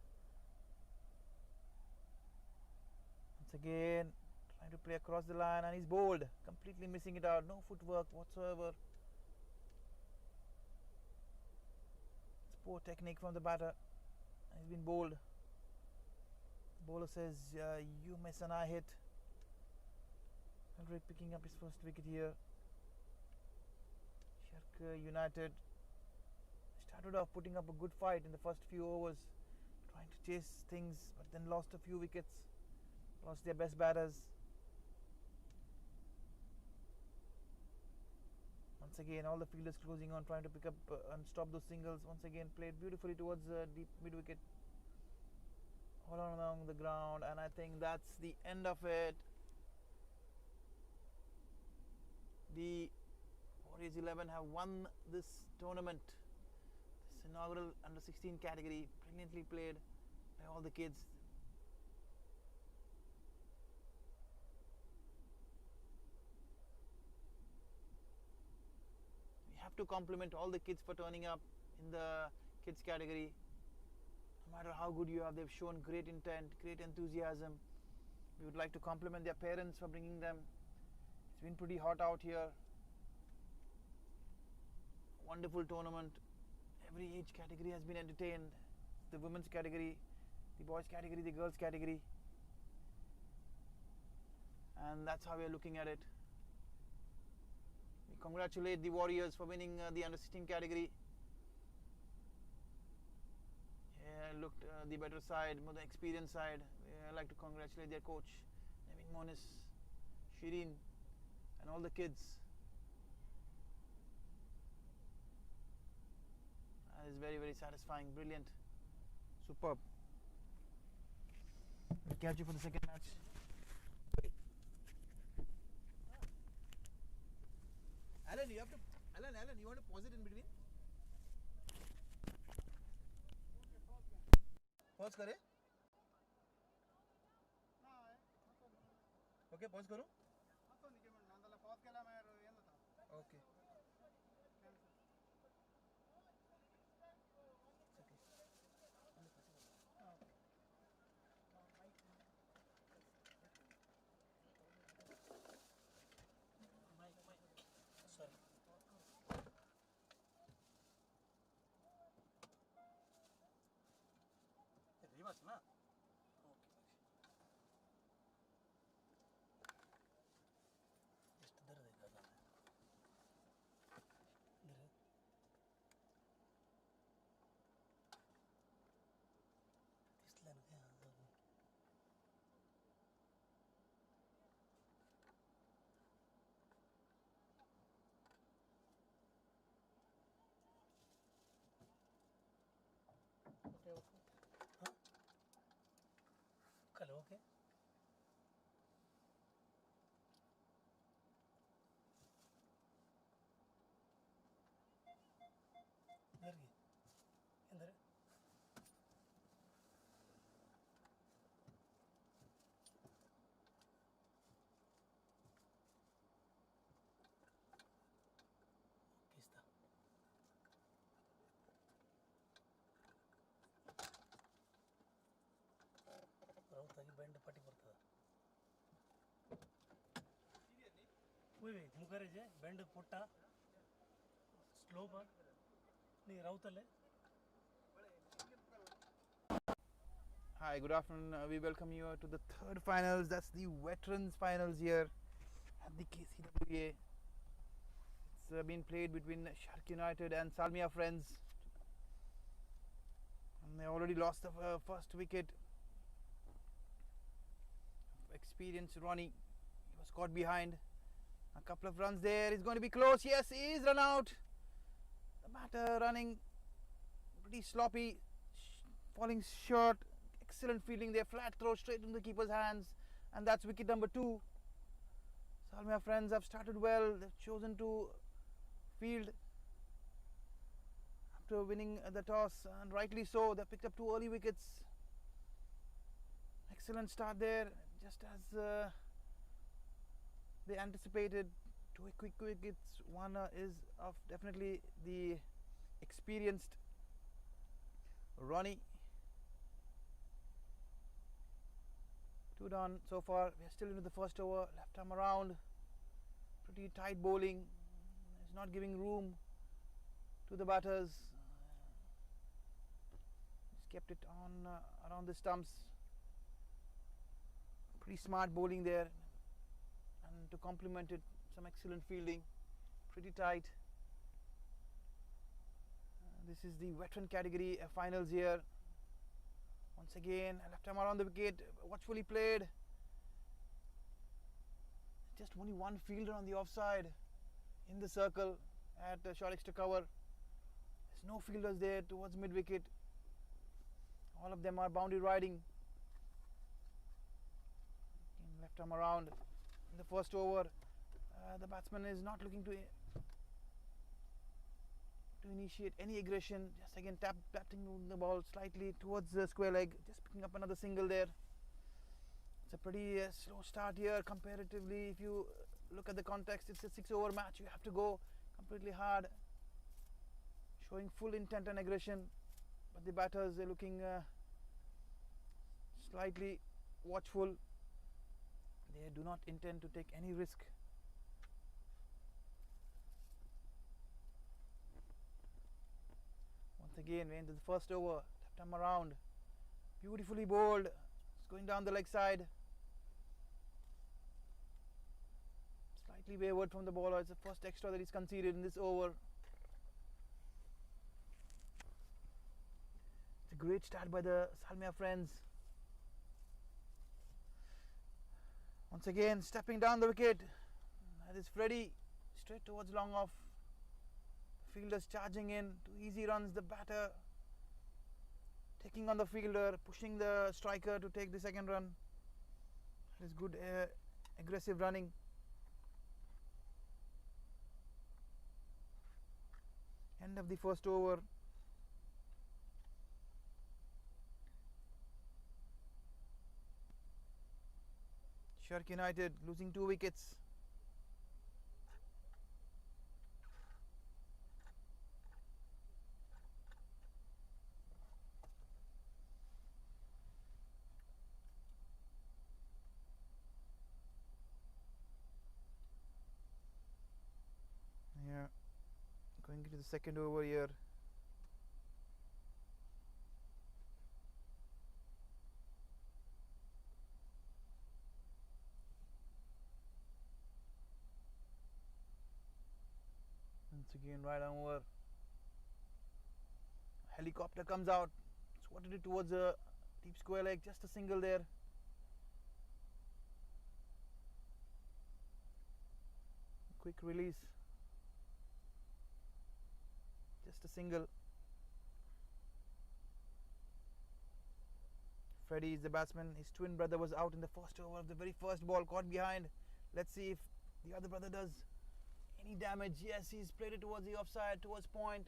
Once again, trying to play across the line, and he's bowled. Completely missing it out. No footwork whatsoever. Poor technique from the batter. He's been bowled. The bowler says, you miss and I hit. Melrick picking up his first wicket here. Shark United started off putting up a good fight in the first few overs, trying to chase things, but then lost a few wickets, lost their best batters. Once again, all the fielders closing on, trying to pick up and stop those singles. Once again, played beautifully towards deep mid wicket, all along the ground, and I think that's the end of it. The Warriors 11 have won this tournament, this inaugural under 16 category. Brilliantly played by all the kids. To compliment all the kids for turning up in the kids category. No matter how good you are, they've shown great intent, great enthusiasm. We would like to compliment their parents for bringing them. It's been pretty hot out here. Wonderful tournament. Every age category has been entertained. The women's category, the boys category, the girls category, and that's how we are looking at it. Congratulate the Warriors for winning the under 16 category. Yeah, looked the better side, more the experienced side. I'd like to congratulate their coach, Navin Monis, Shireen, and all the kids. That is very, very satisfying, brilliant, superb. We'll catch you for the second match. Alan, you want to pause it in between? Pause करे? Okay, pause करूँ? Okay. Reverse ना? local, okay? Nergi? Endere? Kista. ರೌತಾಗಿ ಬೆಂಡ್ ಪಟ್ಟಿ ಬರ್ತದೆ ಉಯ್ ಮುಖರೇಜೆ bend ಪುಟ್ಟ ಸ್ಲೋಪ ನೀ ರೌತಲ್ಲೇ. Hi, good afternoon. We welcome you to the third finals. That's the veterans finals here at the KCWA. It's been played between Shark United and Salmia Friends, and they already lost the first wicket. Experienced Ronnie, he was caught behind. A couple of runs there. He's going to be close. Yes, he is run out. The batter running pretty sloppy, falling short. Excellent fielding there, flat throw straight into the keeper's hands, and that's wicket number 2. Salmia Friends have started well. They've chosen to field after winning the toss, and rightly so. They picked up 2 early wickets. Excellent start there, just as they anticipated. 2 quick wickets. One is of definitely the experienced Ronnie. 2 done so far. We are still into the first over. Left arm around. Pretty tight bowling. It's not giving room to the batters. Just kept it on around the stumps. Pretty smart bowling there. And to complement it, some excellent fielding. Pretty tight. This is the veteran category finals here. Once again, left arm around the wicket, watchfully played. Just only one fielder on the offside in the circle at short extra cover. There's no fielders there towards mid wicket. All of them are boundary riding. Left arm around in the first over. The batsman is not looking to initiate any aggression. Just again tapping the ball slightly towards the square leg, just picking up another single there. It's a pretty slow start here comparatively. If you look at the context, it's a 6 over match. You have to go completely hard, showing full intent and aggression, but the batters are looking slightly watchful. They do not intend to take any risk. Once again, we're into the first over. Left arm around, beautifully bowled. It's going down the leg side. Slightly wayward from the bowler. It's the first extra that he's conceded in this over. It's a great start by the Salmia Friends. Once again, stepping down the wicket. That is Freddie, straight towards long off. Fielders charging in, 2 easy runs. The batter taking on the fielder, pushing the striker to take the second run. That is good aggressive running. End of the first over. Shark United losing 2 wickets. Yeah, going into the second over here. Once again, right arm over. Helicopter comes out, swatted it towards a deep square leg, just a single there. Quick release, just a single. Freddie is the batsman. His twin brother was out in the first over of the very first ball, caught behind. Let's see if the other brother does any damage. Yes, he's played it towards the offside, towards point.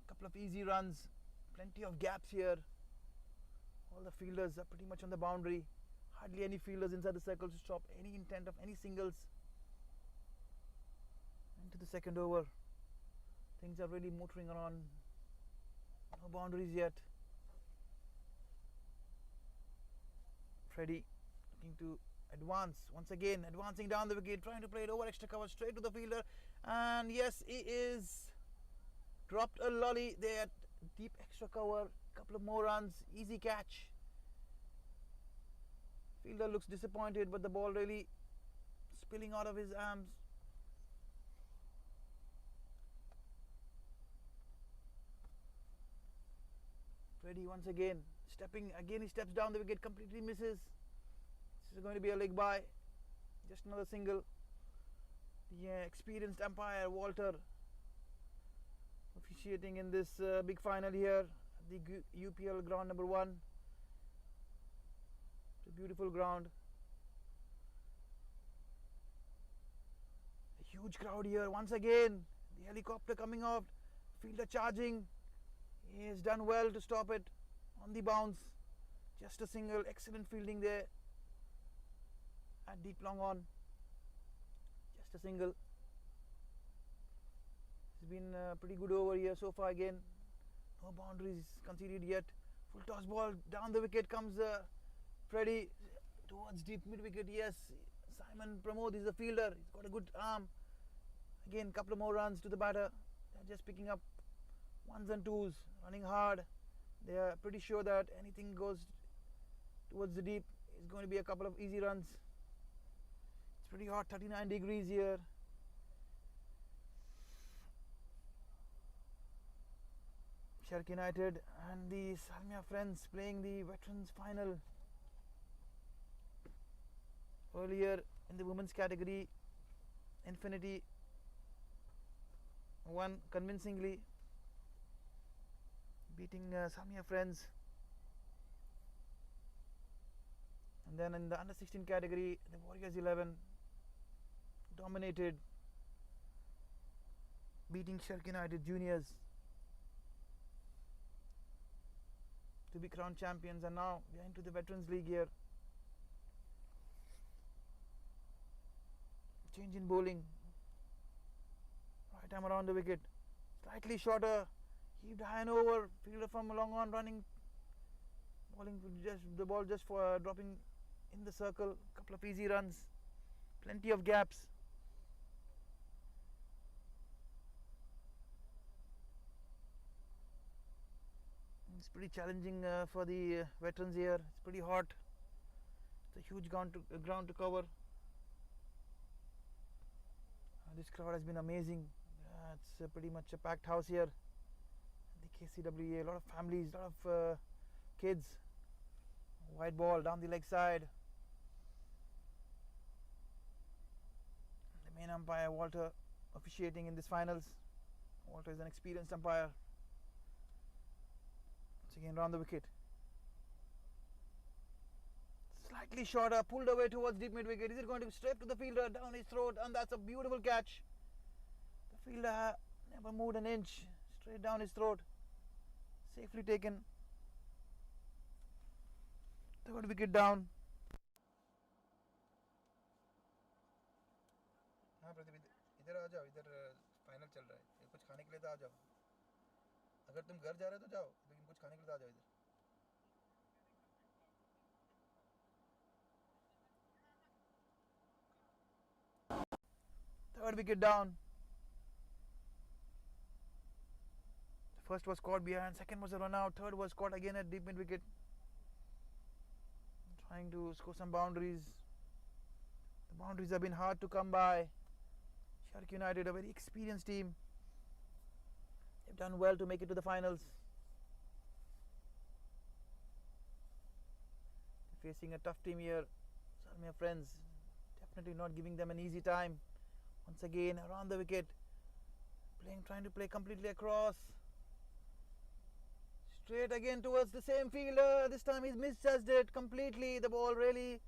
Couple of easy runs, plenty of gaps here. All the fielders are pretty much on the boundary. Hardly any fielders inside the circle to stop any intent of any singles. Into the second over. Things are really motoring around. No boundaries yet. Freddie looking to advance once again, advancing down the wicket, trying to play it over extra cover straight to the fielder, and yes, he is dropped a lolly there, deep extra cover, couple of more runs, easy catch. Fielder looks disappointed, but the ball really spilling out of his arms. Freddie once again stepping, again he steps down the wicket, completely misses. This is going to be a leg by, just another single. The experienced umpire Walter officiating in this big final here at the UPL ground number 1. It's a beautiful ground. A huge crowd here once again. The helicopter coming off, fielder charging. He has done well to stop it on the bounce. Just a single, excellent fielding there at deep long on. Just a single. It's been a pretty good over here so far again. No boundaries conceded yet. Full toss ball down the wicket comes Freddie towards deep mid wicket. Yes, Simon Pramod is the fielder. He's got a good arm. Again, couple of more runs to the batter. They're just picking up ones and twos, running hard. They are pretty sure that anything goes towards the deep is going to be a couple of easy runs. It's pretty hot, 39 degrees here. Shark United and the Salmia Friends playing the Veterans Final. Earlier in the women's category, Infinity won convincingly, beating Salmia Friends. And then in the under 16 category, the Warriors 11 dominated, beating Shark United Juniors to be crowned champions. And now we are into the Veterans League here. Change in bowling. Right arm around the wicket, slightly shorter, heaved high and over. Fielder from long on running, bowling just the ball just for dropping in the circle. Couple of easy runs, plenty of gaps. It's pretty challenging for the veterans here. It's pretty hot. It's a huge ground to cover. This crowd has been amazing. It's pretty much a packed house here. The KCWA, a lot of families, a lot of kids. Wide ball down the leg side. The main umpire Walter officiating in this finals. Walter is an experienced umpire. Once again round the wicket. Slightly shorter, pulled away towards deep mid wicket. Is it going to be straight to the fielder, down his throat, and that's a beautiful catch. The fielder never moved an inch, straight down his throat. Safely taken. Third wicket down. हाँ प्रदीप, इधर आ जाओ, इधर final चल रहा है, कुछ खाने के लिए तो आ जाओ. अगर तुम घर जा रहे हो तो जाओ, लेकिन कुछ खाने के लिए तो आ जाओ इधर. Third wicket down. The first was caught behind, second was a run out, third was caught again at deep mid wicket. Trying to score some boundaries. The boundaries have been hard to come by. Shark United, a very experienced team. They've done well to make it to the finals. They're facing a tough team here. Salmia Friends, definitely not giving them an easy time. Once again around the wicket, trying to play completely across, Straight again towards the same fielder. This time he's misjudged it completely. The ball really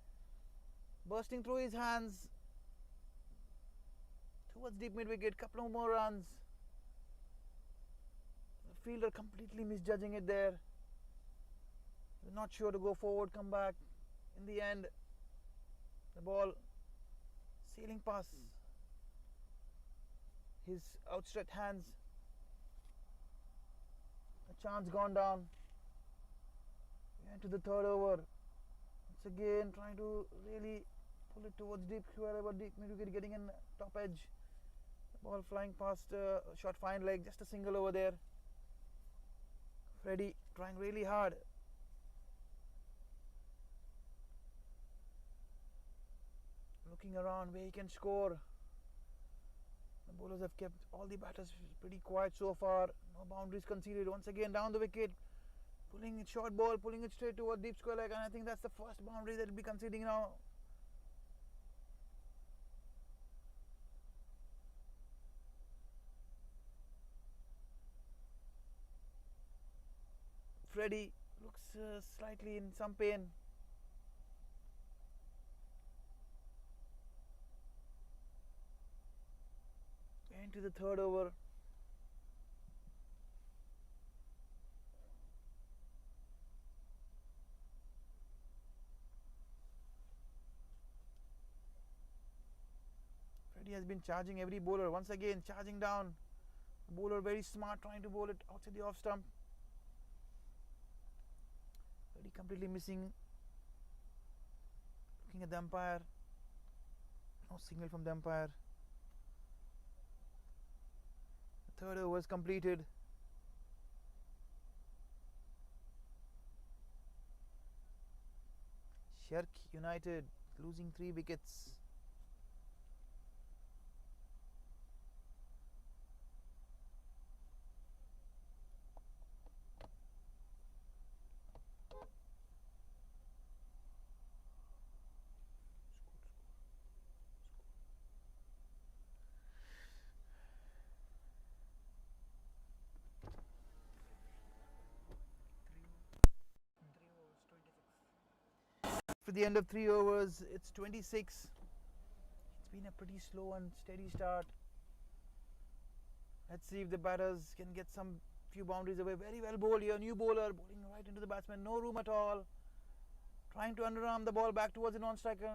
bursting through his hands. Towards deep mid wicket, couple of more runs. The fielder completely misjudging it there. Not sure to go forward, come back. In the end, the ball sailing past his outstretched hands. A chance gone down. Into the third over. Once again trying to really pull it towards deep square, but deep mid wicket getting in top edge. The ball flying past short fine leg, just a single over there. Freddie trying really hard. Looking around where he can score. The bowlers have kept all the batters pretty quiet so far. No boundaries conceded. Once again down the wicket. Pulling it short ball, pulling it straight toward deep square leg, and I think that's the first boundary that will be conceding now. Freddie looks slightly in some pain. Into the third over. Freddie has been charging every bowler. Once again charging down. The bowler very smart, trying to bowl it outside the off stump. Freddie completely missing. Looking at the umpire. No signal from the umpire. The third over was completed. Shirk United losing 3 wickets. For the end of 3 overs, it's 26. It's been a pretty slow and steady start. Let's see if the batters can get some few boundaries away. Very well bowled here, new bowler bowling right into the batsman, no room at all. Trying to underarm the ball back towards the non-striker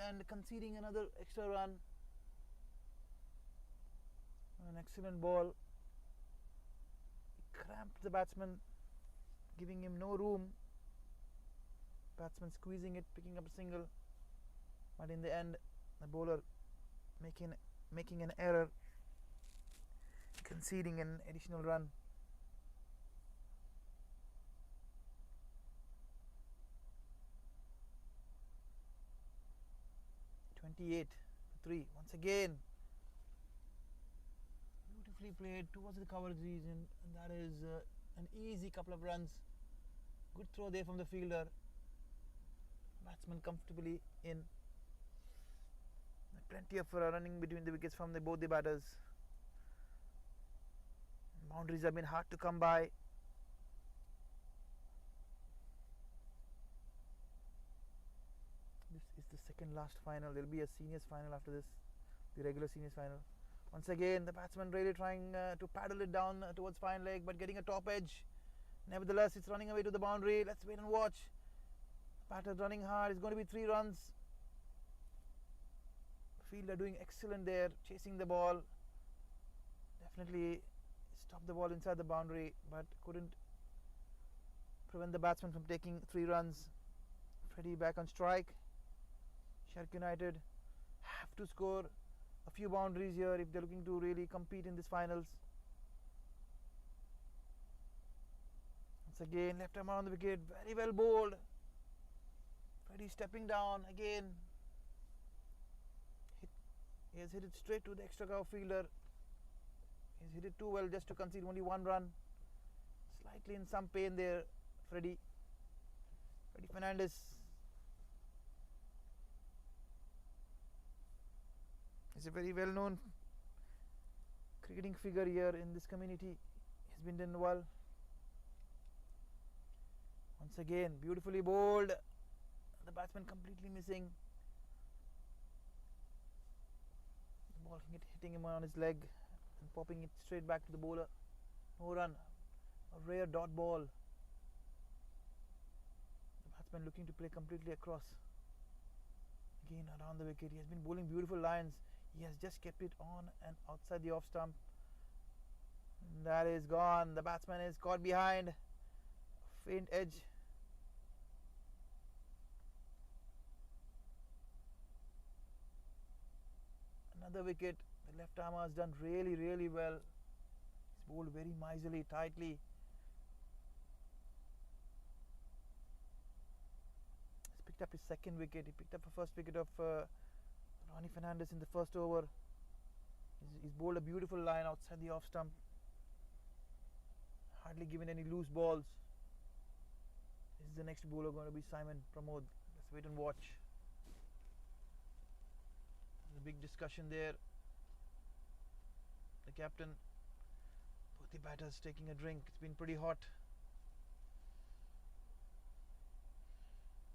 and conceding another extra run. An excellent ball. Cramped the batsman, giving him no room. Batsman squeezing it, picking up a single, but in the end the bowler making an error, conceding an additional run. (28-3). Once again beautifully played towards the cover crease, and that is an easy couple of runs. Good throw there from the fielder. Batsman comfortably in. Plenty of running between the wickets from both the batters. Boundaries have been hard to come by. This is the second last final. There will be a seniors final after this, the regular seniors final. Once again the batsman really trying to paddle it down towards fine leg, but getting a top edge. Nevertheless, it's running away to the boundary. Let's wait and watch. Batter running hard. It's going to be 3 runs. Fielder doing excellent there, chasing the ball. Definitely stopped the ball inside the boundary, but couldn't prevent the batsman from taking 3 runs. Freddie back on strike. Shirk United have to score a few boundaries here if they're looking to really compete in these finals. Once again, left arm on the wicket, very well bowled. Freddie stepping down again. He has hit it straight to the extra cover fielder. He's hit it too well just to concede only 1 run. Slightly in some pain there, Freddie Fernandez. He's a very well known cricketing figure here in this community. He's been done well. Once again, beautifully bowled. The batsman completely missing. The ball hitting him on his leg and popping it straight back to the bowler. No run. A rare dot ball. The batsman looking to play completely across. Again around the wicket. He has been bowling beautiful lines. He has just kept it on and outside the off stump. And that is gone. The batsman is caught behind. Faint edge. Another wicket. The left armer has done really, really well. He's bowled very miserly, tightly. He's picked up his second wicket. He picked up the first wicket of Ronnie Fernandez in the first over. He's bowled a beautiful line outside the off stump. Hardly given any loose balls. This is the next bowler going to be Simon Pramod. Let's wait and watch. There's a big discussion there. The captain, both the batters taking a drink. It's been pretty hot.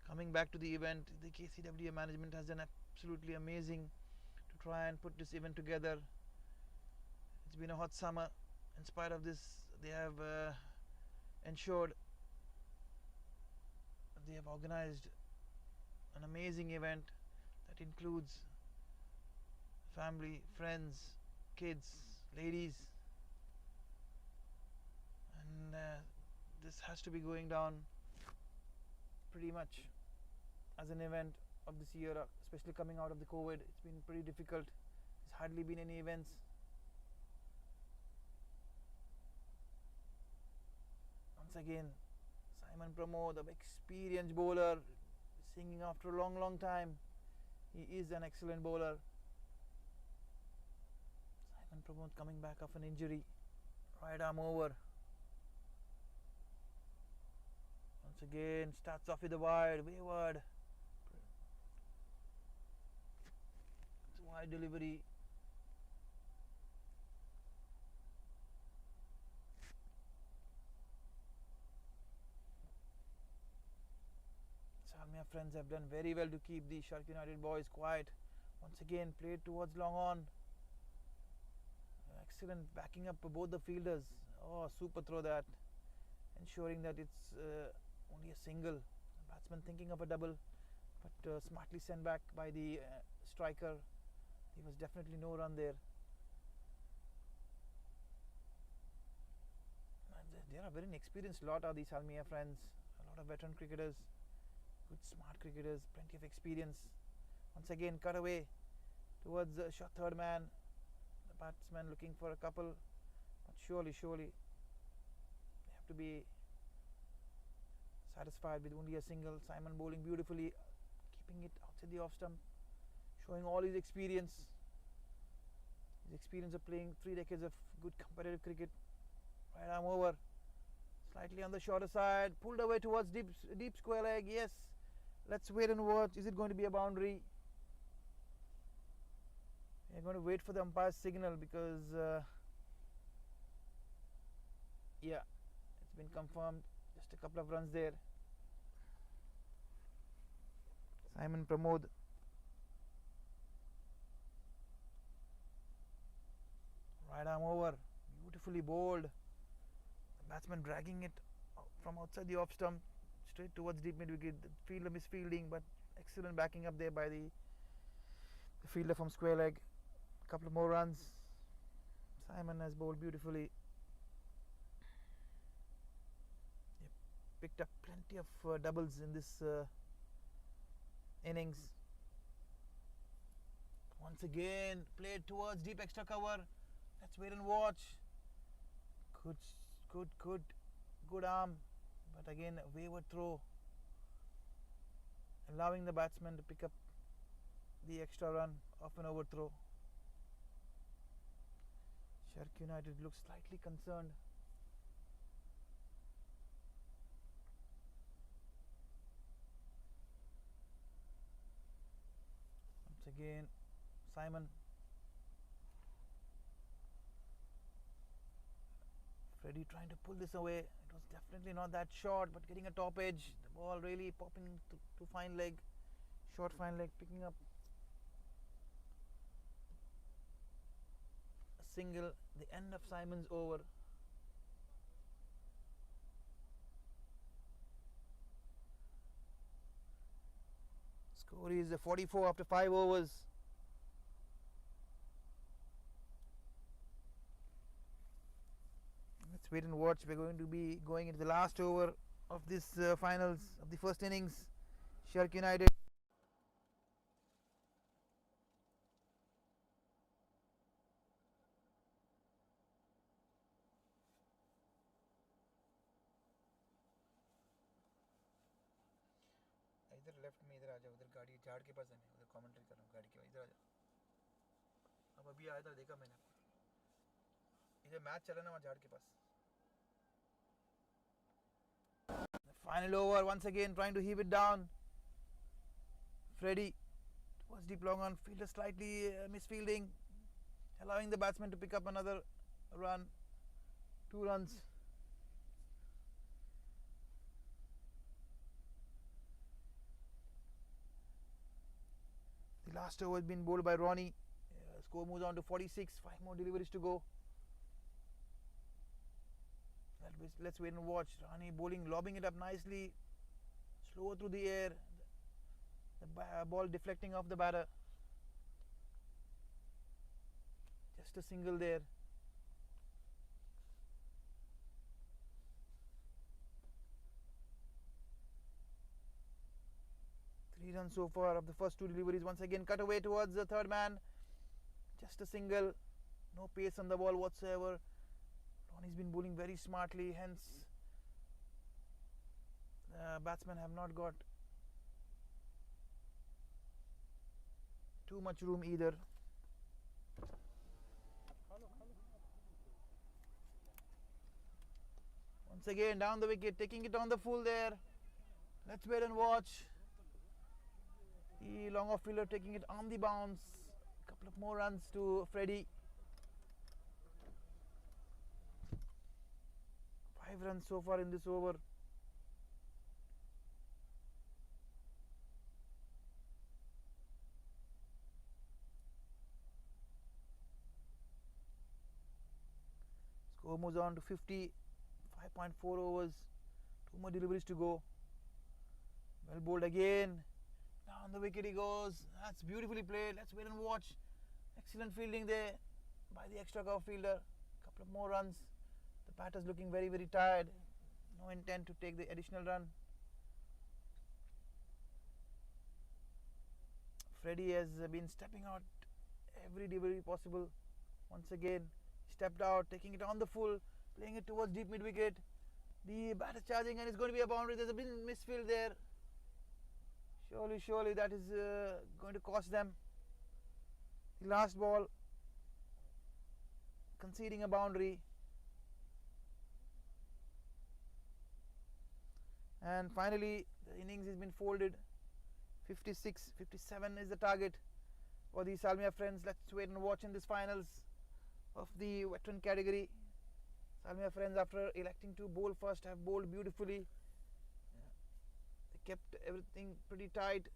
Coming back to the event, the KCWA management has done absolutely amazing to try and put this event together. It's been a hot summer. In spite of this, they have ensured they have organized an amazing event that includes family, friends, kids, ladies, and this has to be going down pretty much as an event of this year, especially coming out of the COVID. It's been pretty difficult. There's hardly been any events. Once again, Simon Pramod, the experienced bowler, singing after a long time. He is an excellent bowler. Simon Pramod coming back off an injury. Right arm over. Once again, starts off with a wide, wayward. It's a wide delivery. Salmia friends have done very well to keep the Shark United boys quiet. Once again, played towards long on. Excellent backing up both the fielders. Oh, super throw that. Ensuring that it's only a single. The batsman thinking of a double, but smartly sent back by the striker. There was definitely no run there. They are a very experienced lot, are these Salmia friends. A lot of veteran cricketers, good smart cricketers, plenty of experience. Once again, cut away towards the third man. The batsman looking for a couple, but surely they have to be satisfied with only a single. Simon bowling beautifully, keeping it outside the off stump, showing all his experience. His experience of playing 3 decades of good competitive cricket. Right arm over, slightly on the shorter side, pulled away towards deep square leg. Yes, let's wait and watch. Is it going to be a boundary? We're going to wait for the umpire's signal because yeah, it's been confirmed. Just a couple of runs there. Simon Pramod. Right arm over, beautifully bowled. The batsman dragging it from outside the off stump straight towards deep mid wicket. The fielder misfielding, but excellent backing up there by the fielder from square leg. A couple of more runs. Simon has bowled beautifully. Picked up plenty of doubles in this innings. Once again, played towards deep extra cover. Let's wait and watch. Good arm, but again a wayward throw, allowing the batsman to pick up the extra run off an overthrow. Shark United looks slightly concerned. Once again, Simon. Freddie trying to pull this away. It was definitely not that short, but getting a top edge. The ball really popping to fine leg. Short fine leg, picking up a single. The end of Simon's over. Score is 44 after 5 overs. Let's wait and watch. We're going to be going into the last over of this finals of the first innings. Shark United. इधर left में इधर आ जाओ, उधर गाड़ी झाड़ के पास है, उधर कमेंट्री कर रहा हूँ गाड़ी के, इधर आ जाओ. अब अभी आया था, देखा मैंने आपको. इधर मैच चल रहा है ना, वहाँ झाड़ के पास. The final over, once again trying to heave it down. Freddie was deep long on, fielder slightly misfielding, allowing the batsman to pick up another run. 2 runs. The last over has been bowled by Ronnie. Score moves on to 46. 5 more deliveries to go. Let's wait and watch. Ronnie bowling, lobbing it up nicely. Slower through the air. The ball deflecting off the batter. Just a single there. Three runs so far of the first 2 deliveries. Once again cut away towards the third man. Just a single. No pace on the ball whatsoever. Ronnie's been bowling very smartly, hence the batsmen have not got too much room either. Once again down the wicket, taking it on the full there. Let's wait and watch. The long off fielder taking it on the bounce. A couple of more runs to Freddie. 5 runs so far in this over. Score moves on to 50. 5.4 overs. 2 more deliveries to go. Well bowled again. Down the wicket he goes. That's beautifully played. Let's wait and watch. Excellent fielding there by the extra cover fielder. Couple of more runs. The batter's looking very, very tired. No intent to take the additional run. Freddie has been stepping out every delivery possible. Once again, stepped out, taking it on the full, playing it towards deep mid wicket. The batter charging and it's going to be a boundary. There's a bit misfield there. Surely that is going to cost them. The last ball, conceding a boundary. And finally, the innings has been folded. 56, 57 is the target for the Salmia friends. Let's wait and watch in this finals of the veteran category. Salmia friends, after electing to bowl first, have bowled beautifully. They kept everything pretty tight.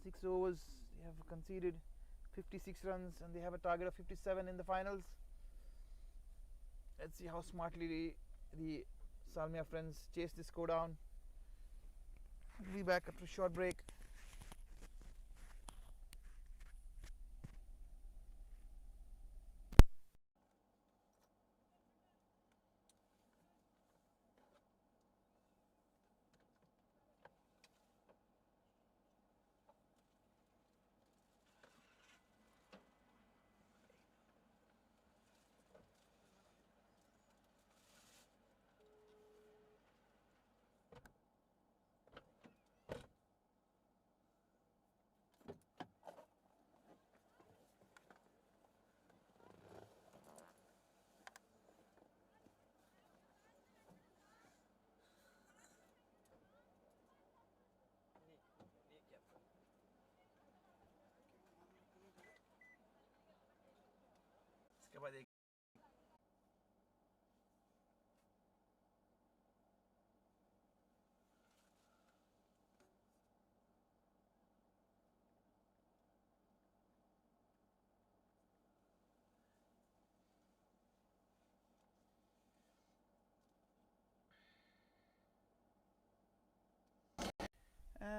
6 overs, they have conceded 56 runs and they have a target of 57 in the finals. Let's see how smartly the Salmia friends chase this score down. We'll be back after a short break.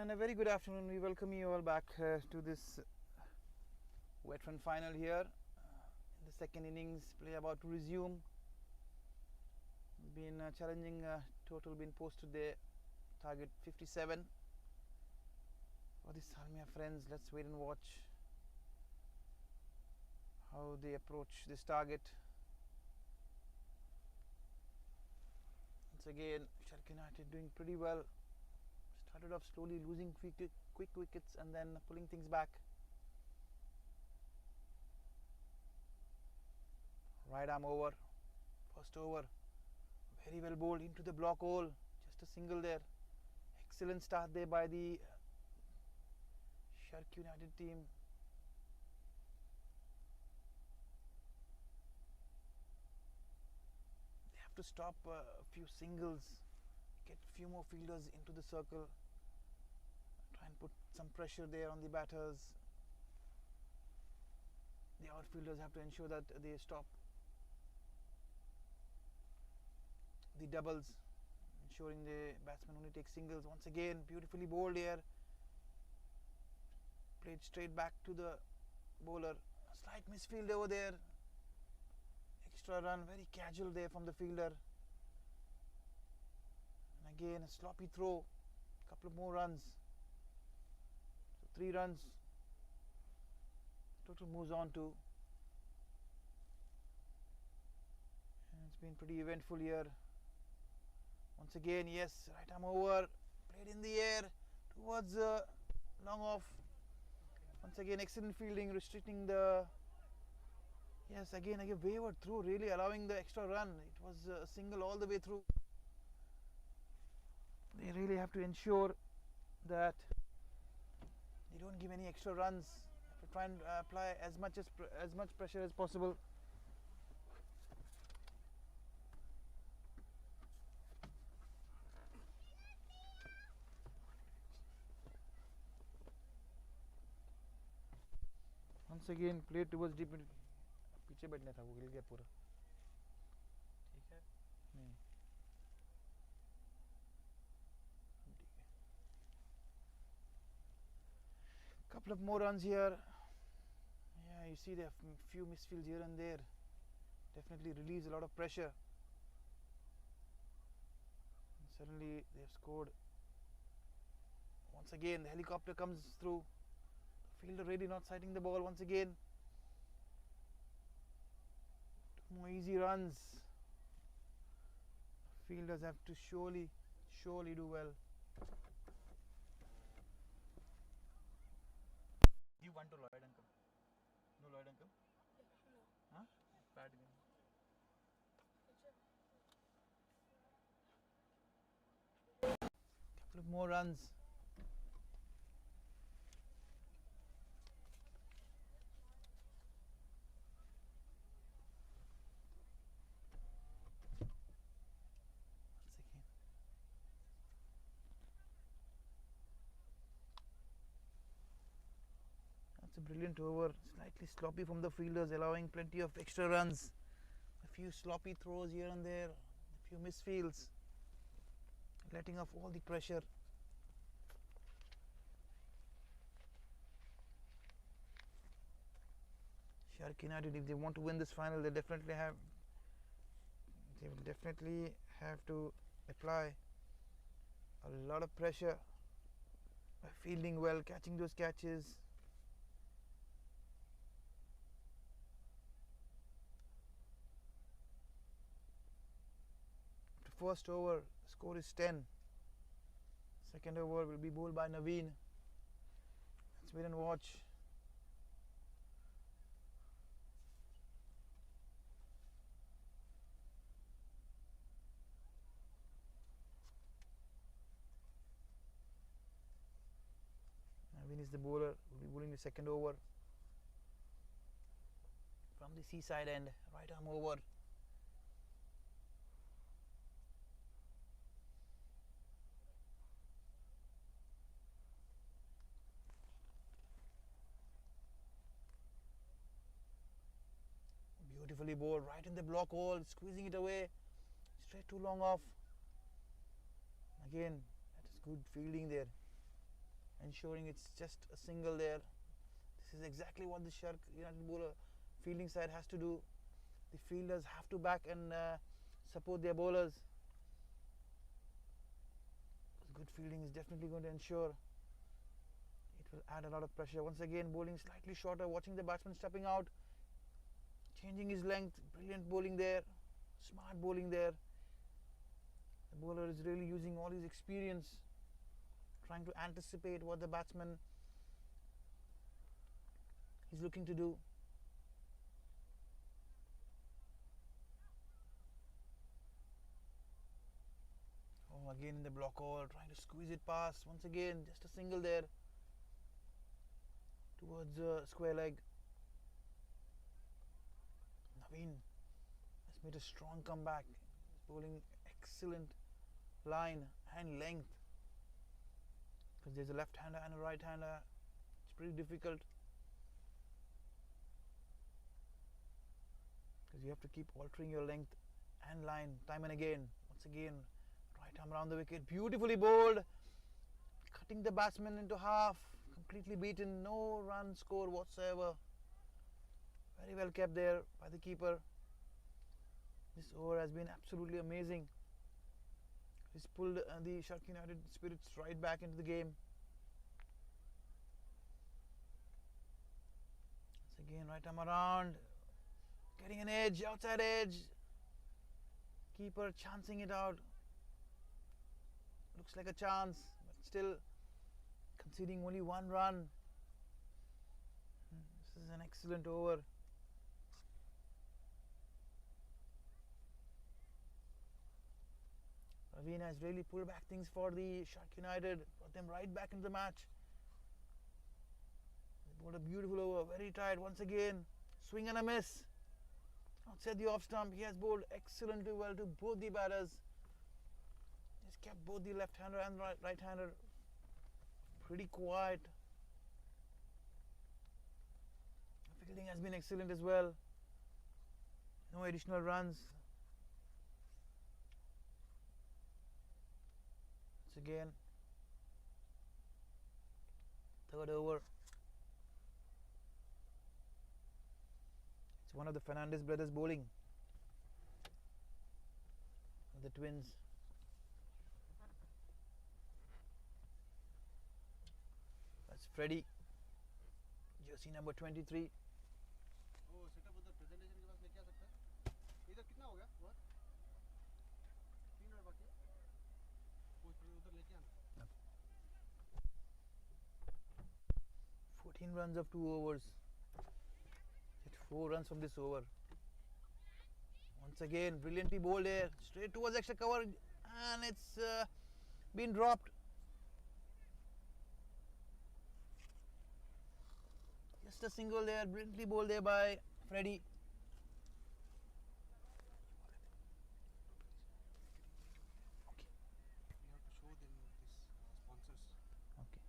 And a very good afternoon. We welcome you all back to this veteran final here. The second innings play about to resume. Been challenging total been posted there. Target 57. For the Salmiya friends, let's wait and watch how they approach this target. Once again, Shark United doing pretty well. Started off slowly, losing quick wickets and then pulling things back. Right arm over, first over, very well bowled into the block hole, just a single there. Excellent start there by the Shark United team. They have to stop a few singles, get a few more fielders into the circle, try and put some pressure there on the batters. The outfielders have to ensure that they stop the doubles, ensuring the batsman only takes singles. Once again, beautifully bowled here, played straight back to the bowler. A slight misfield over there, extra run, very casual there from the fielder. And again a sloppy throw, couple of more runs, so 3 runs total moves on to. And it's been pretty eventful here. Once again, yes, right arm over, played in the air towards long off. Once again, excellent fielding, restricting the. Yes, again wavered through, really allowing the extra run. It was a single all the way through. They really have to ensure that they don't give any extra runs. Have to try and apply as much pressure as possible. Once again, played towards deep. पीछे बैठना था, वो हिल गया पूरा. ठीक है. नहीं. Couple of more runs here. Yeah, you see there are few misfields here and there. Definitely relieves a lot of pressure. And suddenly they have scored. Once again, the helicopter comes through. The fielder really not sighting the ball once again. 2 more easy runs. Fielders have to surely do well. You want to Lloyd and come? No Lloyd and come? Huh? Bad game. Couple of more runs. Once again. That's a brilliant over. Slightly sloppy from the fielders, allowing plenty of extra runs. A few sloppy throws here and there, a few misfields, letting off all the pressure. Shark United, if they want to win this final, they will definitely have to apply a lot of pressure by fielding well, catching those catches. First over, score is 10. Second over will be bowled by Naveen. Let's wait and watch. Naveen is the bowler, will be bowling the second over. From the seaside end, right arm over. Beautifully bowled, right in the block hole, squeezing it away, straight too long off. Again, that is good fielding there. ensuring it's just a single there. This is exactly what the Shark United bowler fielding side has to do. The fielders have to back and support their bowlers. Good fielding is definitely going to ensure it will add a lot of pressure. Once again, bowling slightly shorter, watching the batsman stepping out, changing his length. Brilliant bowling there, smart bowling there. The bowler is really using all his experience, trying to anticipate what the batsman is looking to do. Oh, again in the block over, trying to squeeze it past. Once again, just a single there towards square leg. Naveen has made a strong comeback. He's bowling excellent line and length. Because there's a left-hander and a right-hander, it's pretty difficult. Because you have to keep altering your length and line time and again. Once again, right arm around the wicket, beautifully bowled, cutting the batsman into half, completely beaten, no run score whatsoever. Very well kept there by the keeper. This over has been absolutely amazing. He's pulled the Shark United spirits right back into the game. Once again, right arm around, getting an edge, outside edge. Keeper chancing it out. Looks like a chance, but still conceding only one run. This is an excellent over. Ravina has really pulled back things for the Shark United, brought them right back into the match. They bowled a beautiful over, very tight once again. Swing and a miss. Outside the off stump, he has bowled excellently well to both the batters. He's kept both the left-hander and right-hander pretty quiet. Fielding has been excellent as well. No additional runs. Once again, third over. It's one of the Fernandez brothers bowling. The twins. That's Freddie, jersey number 23. वो setup उधर presentation के पास लेके आ सकते हैं. इधर कितना हो गया और 3 मिनट बाकी है. वो उधर लेके आना. 14 runs of 2 overs. Hit 4 runs from this over. Once again, brilliantly bowled there, straight towards extra cover, and it's been dropped. Just a single there, brilliantly bowled there by Freddie. We have to show them this sponsors. Okay.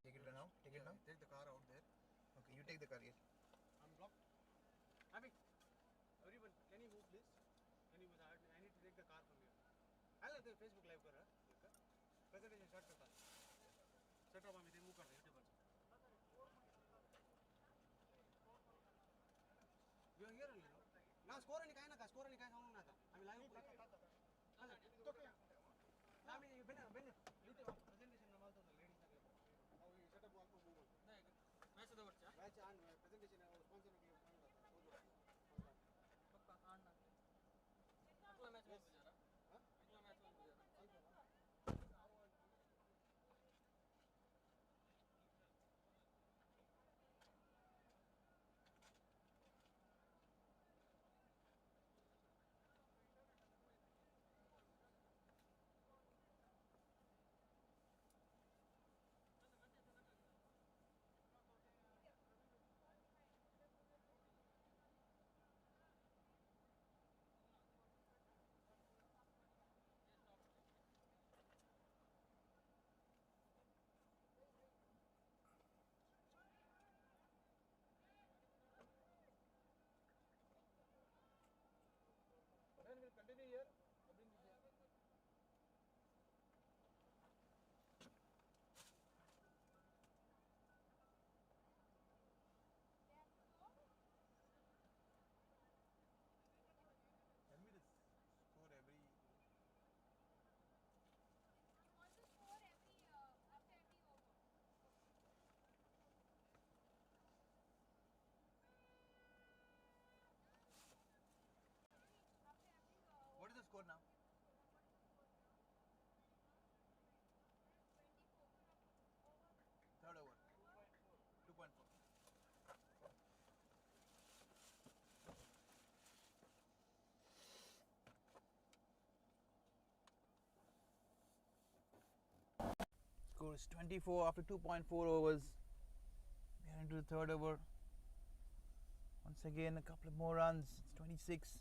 Take it now. Take it now. Take the car out there. Okay, you take the car here. I'm blocked. Abhi, everyone, can you move please? Can you move? I need to take the car from here. I'll let the Facebook live कर presentation start करता है. Setup हम इधर move कर रहे हैं table से. You are here only, no? ना score नहीं काय score नहीं काय सांगू ना आता. आम्ही live तो क्या? आम्ही बेन YouTube presentation नमाल तो ladies ना और setup आपको move होता. मॅच वरच्या Match on presentation sponsor के पक्का आणणार आपला मॅच वर जरा आपला मॅच वर जरा score is 24 after 2.4 overs. We are into the third over. Once again, a couple of more runs. It's 26.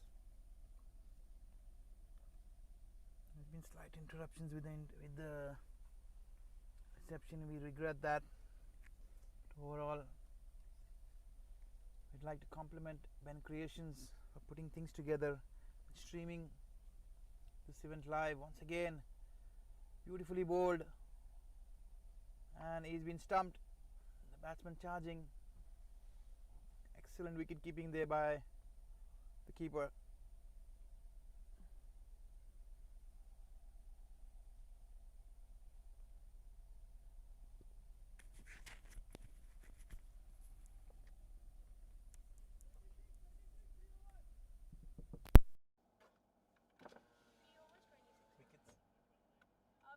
There's been slight interruptions with the reception. We regret that. But overall, we'd like to compliment Ben Creations for putting things together, streaming this event live. Once again, beautifully bowled, and he's been stumped. The batsman charging. Excellent wicket keeping there by the keeper.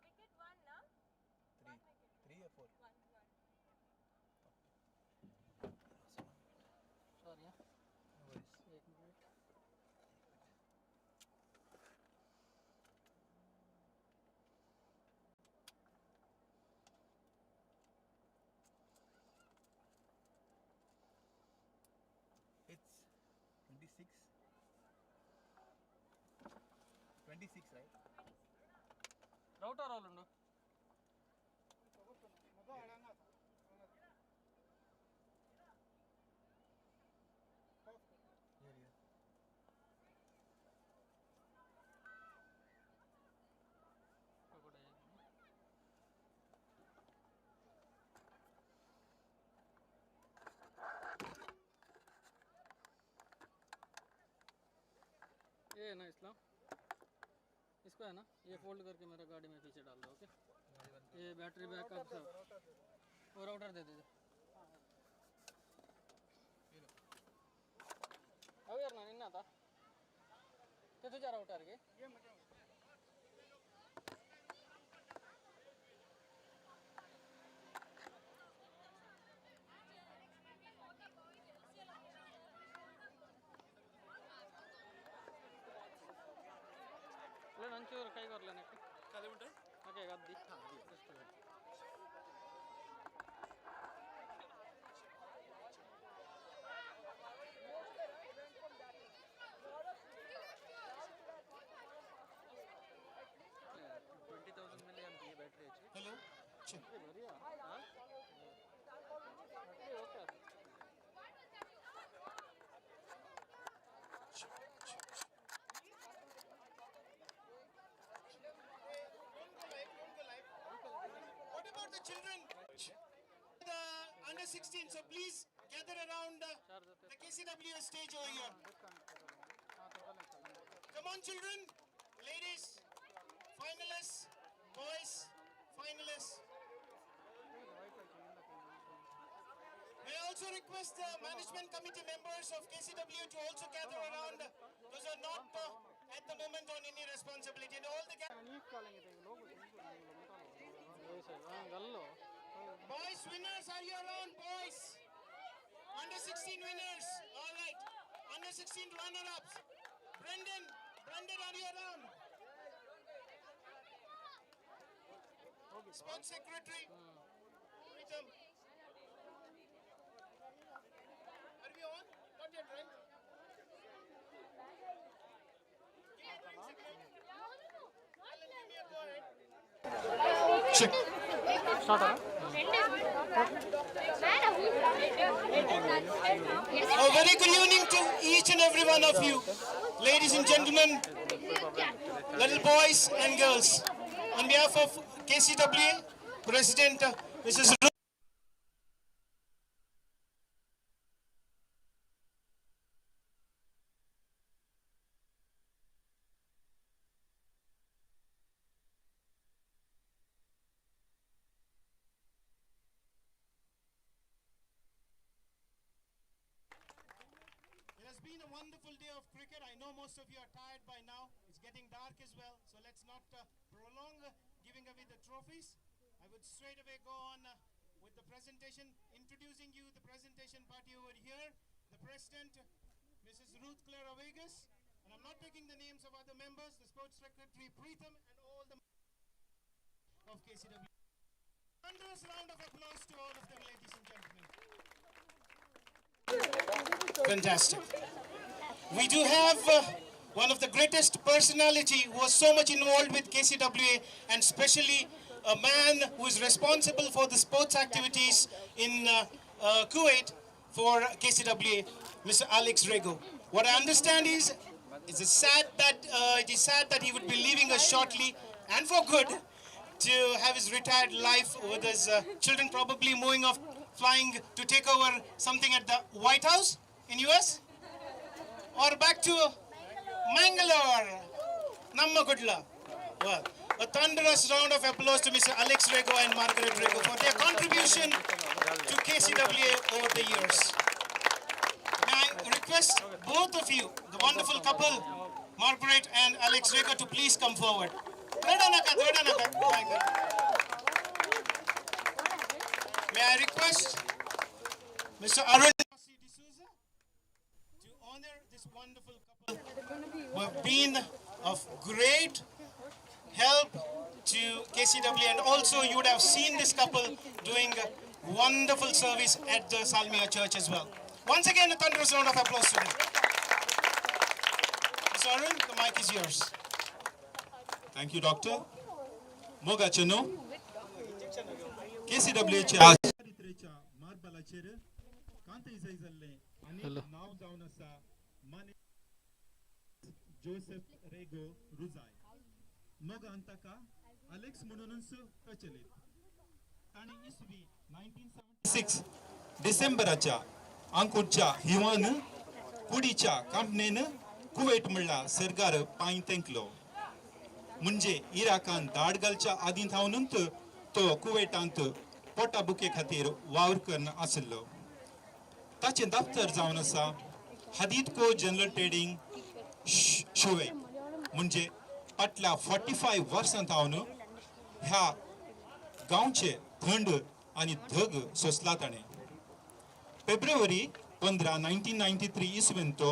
Wicket one, na? One wicket. 3 or 4? One. Sorry, yeah. No worries. 1 minute. It's 26. 26, right? Router all undu. Here, here. ये है ना इस्लाम, इसको है ना, ये fold करके मेरा गाड़ी में पीछे डाल दो, ओके? ये बैटरी बैकअप सब और राउटर दे दीजिए। अब यार ना निन्ना था, तो तुझे राउटर के? ಒಂಚೂರು ಕೈ ಕೊರ್ಲೇನಕ್ಕೆ ಖಾಲಿ ಉಂಟೆ ಹಾಗೆ ಗದ್ದಿ हेलो बढ़िया हाँ okay What about the children? The under 16, so please gather around the KCWA stage over here. Come on, children, ladies, finalists, boys, finalists. May I also request the management committee members of KCWA to also gather around. Those are not at the moment on any responsibility. And all the boys winners, are you around, boys? Under 16 winners, all right. Under 16 runner-ups. Brendan, are you around? Sports secretary. Pritam. Are we on? Not yet, right? Alan, give me a go ahead. A very good evening to each and every one of you, ladies and gentlemen, little boys and girls. On behalf of KCWA, President Mrs. It has been a wonderful day of cricket. I know most of you are tired by now. It's getting dark as well, so let's not prolong giving away the trophies. I would straight away go on with the presentation, introducing you the presentation party over here. The President, Mrs. Ruth Clara Vegas, and I'm not taking the names of other members, the Sports Secretary Preetham, and all the of KCW. Thunderous round of applause to all of them, ladies and gentlemen. Fantastic. We do have one of the greatest personality who was so much involved with KCWA, and especially a man who is responsible for the sports activities in Kuwait for KCWA, Mr. Alex Rego. What I understand is it is sad that he would be leaving us shortly and for good to have his retired life with his children probably moving off, flying to take over something at the White House in US or back to Mangalore. Namma Gudla. Well, a thunderous round of applause to Mr. Alex Rego and Margaret Rego for their contribution to KCWA over the years. May I request both of you, the wonderful couple, Margaret and Alex Rego, to please come forward. May I request Mr. Arun to honor this wonderful couple who have been of great help to KCW, and also you would have seen this couple doing wonderful service at the Salmiya Church as well. Once again, a thunderous round of applause to them. Mr. Arun, the mic is yours. Thank you, Doctor. Moga Chano. KCWA च्या मार्बलाचेर कांतय जाय जाल्ले आनी नाव जावन आसा माने Joseph रेगो रुजाय. Moga अंतका Alex म्हणूनच प्रचलित. ताणी इसवी 1976 डिसेंबराच्या अंकुरच्या हिवान कुडीच्या कंपनीन कुवेट म्हणला सरकार पांय तेंकलो. म्हणजे इराकान धाड घालच्या आदीं थावनूच तो कुवेटांत पोटाबुके खातीर वावर करन आसलो. ताचें दफ्तर जावन आसा हदीदको जनरल ट्रेडिंग शोवे. म्हणजे फाटल्या 45 वर्सां थावन ह्या गांवचे थंड आनी धग सोंसला ताणें. फेब्रुवारी 15, 1993 इसवेन तो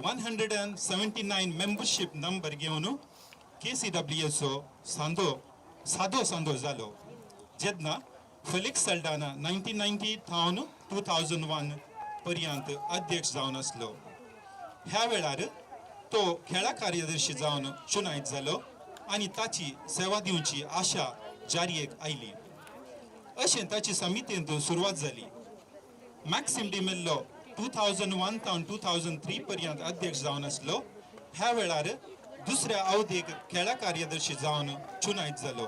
179 मेंबरशीप नंबर घेवन KCWAचो सादो सांदो जालो. जेन्ना फेलिक्स सल्डाना 1990 थावन 2001 पर्यंत अध्यक्ष जावन आसलो. ह्या वेळार तो खेळा कार्यदर्शी जावन चुनायत जालो आनी ताची सेवा दिवची आशा जारयेक आयली. अशें ताची समितींत सुरवात जाली. मॅक्सिम डिमेल्लो 2001 थावन 2003 पर्यंत अध्यक्ष जावन आसलो. ह्या वेळार दुसऱ्या अवधेक खेळा कार्यदर्शी जावन चुनायत जालो.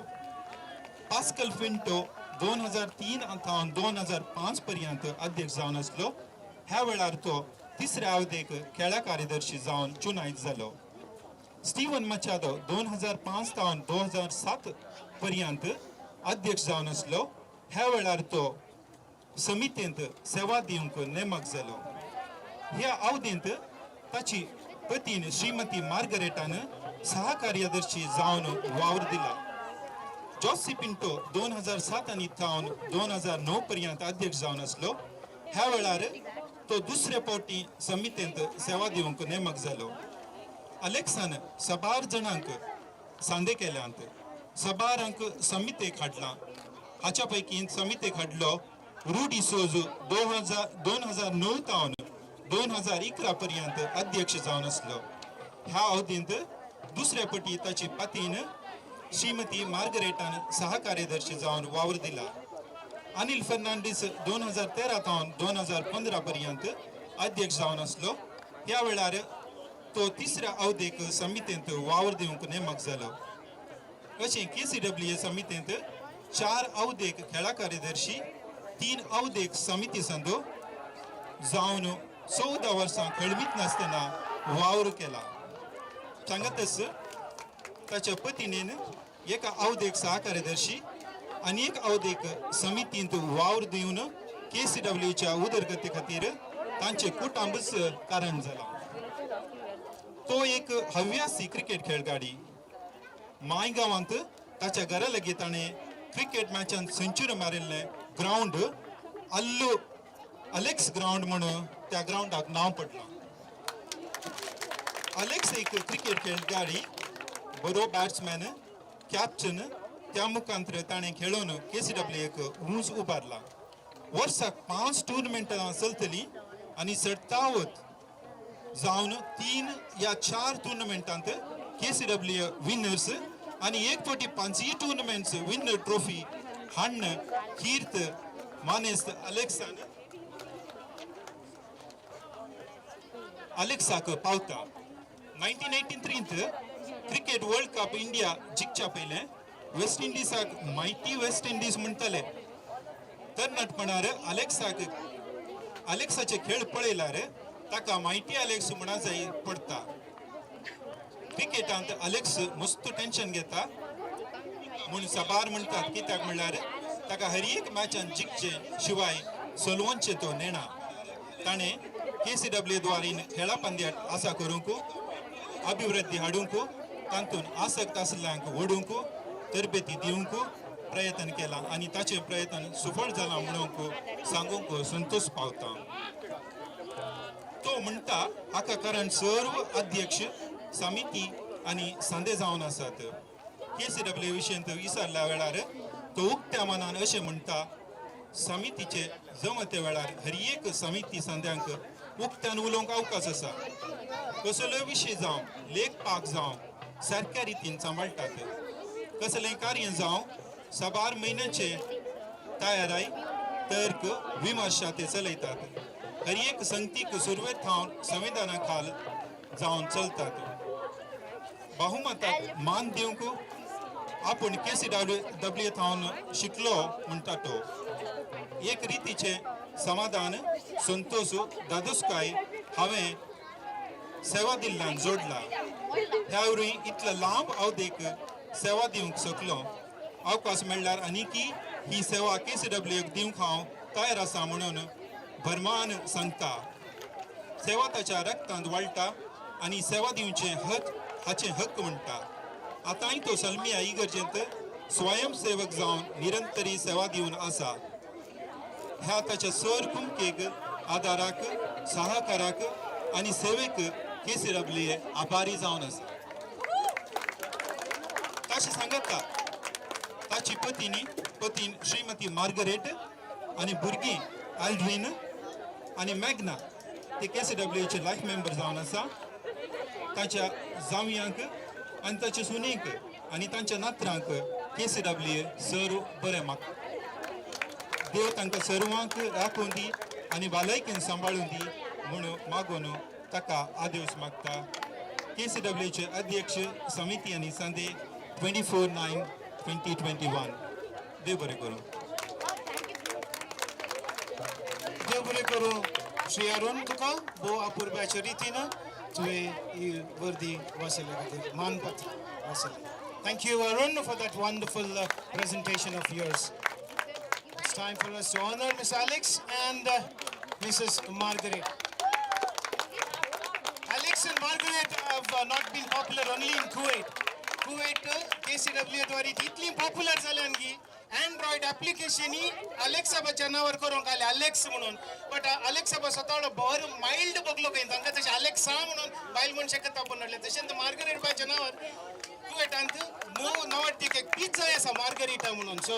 पास्कल फिंटो 2003 थावन 2005 पर्यंत अध्यक्ष जावन आसलो. ह्या वेळार तो तिसऱ्या अवधेक खेळा कार्यदर्शी जावन चुनायत जालो. स्टीवन मचादो 2005 थावन 2007 पर्यंत अध्यक्ष जावन आसलो. ह्या वेळार तो समितींत सेवा दिवंक नेमक जालो. ह्या अवधींत ताची पतीन श्रीमती मार्गरेटान सहकार्यदर्शी जावन वावर दिला. जॉसी पिंटो 2007 आनी थावन 2009 पर्यंत अध्यक्ष जावन आसलो. ह्या वेळार तो दुसऱ्या फावटी समितींत सेवा दिवंक नेमक जालो. अलेक्सान 12 जाणांक सांदे केल्यांत 12 समितेक हाडला. हाच्या पैकी समितेक हाडलो रूडी सोज 2009 थावन 2011 पर्यंत अध्यक्ष जावन आसलो. ह्या अवधींत दुसऱ्या फावटी ताची पतीन श्रीमती मार्गरेटान सहकार्यदर्शी जावन वावर दिला. अनिल फर्नांडीस 2013 थावन 2015 पर्यंत अध्यक्ष जावन आसलो. ह्या वेळार तो तिसऱ्या अवधेक समितींत वावर दिवंक नेमक जालो. अशें KCWA समितींत 4 अवधेक खेळा कार्यदर्शी 3 अवधेक समिती संदो जावन 14 वर्सां खेळमीत नासतना वावर केला. सांगातच ताच्या पत्नीन एका अवधेक सहकार्यदर्शी आनी एक अवधेक समितींत वावर दिवन KCWAच्या उदरगती खातीर तांचे कुटुंबच कारण जाला. तो एक हव्यासी क्रिकेट खेळगाडी. मायगांवांत ताच्या घरा लागीं ताणें क्रिकेट मॅचांत सेंच्युरी मारिल्लें ग्रावंड अलेक्स ग्रावंड म्हणून त्या ग्रावंडाक नांव पडलां. अलेक्स एक क्रिकेट खेळगाडी, बरो बॅट्समॅन, कॅप्टन त्या मुखांतर ताणें खेळून KCWAक उंच उबारला. वर्साक 5 टुर्नामेंटां चलतलीं आनी सत्तावत जावन 3 या 4 टुर्नामेंटांत KCWA विनर्स आनी एक फावटी 5 टुर्नामेंट्स विनर ट्रॉफी हाडन कीर्त मानेस्त अलेक्साक पावता. 1983 क्रिकेट वर्ल्ड कप इंडिया जिखच्या पयलें वेस्ट इंडिजाक मायटी वेस्ट इंडीज म्हणटले. तरणाटपणार अलेक्साचे खेळ पळयल्यार ताका मायटी अलेक्स म्हणा जाय पडटा. क्रिकेटांत अलेक्स मस्त टेन्शन घेता म्हूण सबार म्हणटात. कित्याक म्हणल्यार ताका हर एक मॅचान जिखचे शिवाय सोलवनचे तो नेणा. ताणें KCWA द्वारीन खेळा पंद्यात आसा करूंक, अभिवृद्धी हाडूंक, तातूंत आसक्त आसल्ल्यांक ओडूंक, तरबेती दिवंक प्रयत्न केला आनी ताचे प्रयत्न सुफळ जाला म्हणूंक सांगूंक संतोष पावता. तो म्हणटा हाका कारण सर्व अध्यक्ष समिती आनी सांदे जावन आसात. KCWA विशयंत विचारल्या वेळार तो उक्त्या मनान अशें म्हणटा, समितीचे जमते वेळार हर एक समिती सांद्यांक उक्त्यान उलोवंक अवकाश आसा. कसलोय विशय जावं, लेखपाक जावं सारक्या रितीन सांबाळटात. कसलेंय कार्य जावं साबार म्हयन्याचे तयाराय तर्क विमर्शा ते चलयतात. हर एक संगतीक सुरवेत थावन संविधाना खाल जावन चलतात. बहुमताक मान दिवंक आपूण KCWA थावन शिकलो म्हणटा तो. एक रितीचे समाधान, संतोष, दादोसकाय हांवें सेवा दिल्ल्यान जोडला. ह्या वरवीं इतलो लांब अवधेक सेवा दिवंक शकलो. अवकाश मेळ्ळ्यार आनीकी ही सेवा KCWAक दिवंक हांव तयार आसा म्हणून भरमान सांगता. सेवा ताच्या रक्तांत वळटा आनी सेवा दिवचे हाचे हक्क म्हणटा. आतांय तो सलमिया इगर्जेंत स्वयंसेवक जावन निरंतरी सेवा दिवन आसा. ह्या ताच्या सर कुमकेक, आदाराक, सहकाराक आनी सेवेक KCWA आभारी जावन आसा. ताशें सांगता ताची पतीन श्रीमती मार्गरेट आनी भुरगीं एल्ड्रीन आनी मॅग्ना ते KCWAचे लायफ मेंबर जावन आसा. ताच्या जावयांक आनी ताच्या सुनीक आनी तांच्या नातरांक KCWA सर्व बरें मागता. देव तांकां सर्वांक राखून दी आनी भलायकेन सांबाळून दी म्हणून मागून ताका आदेश मागता. KCWAचे अध्यक्ष समिती आनी सांदे 24/9/2021. देव बरें करूं. देव बरें करूं. श्री अरुण तुका भोव अपुरब्याच्या रितीन तुवें ही वर्दी वाचयल्या खातीर मानपत्र वाचयलें. Thank you, Arun, for that wonderful presentation of yours. It's time for us to honor Miss Alex and Mrs. Margaret. Alex and Margaret have not been popular only in Kuwait. Kuwait KCWA द्वारे इतली popular जाल्यान की Android application Alexa बचनावर करूंक आले Alex म्हणून. But Alexa स्वतः बरो mild बगलो काही तांकां तशें Alexa म्हणून बायल मनशां करता पण नडले. तशें मार्गरेट बचनावर कुवेटांत नवट्टीक एक पिझ्झा आसा मार्गरिटा म्हणून. सो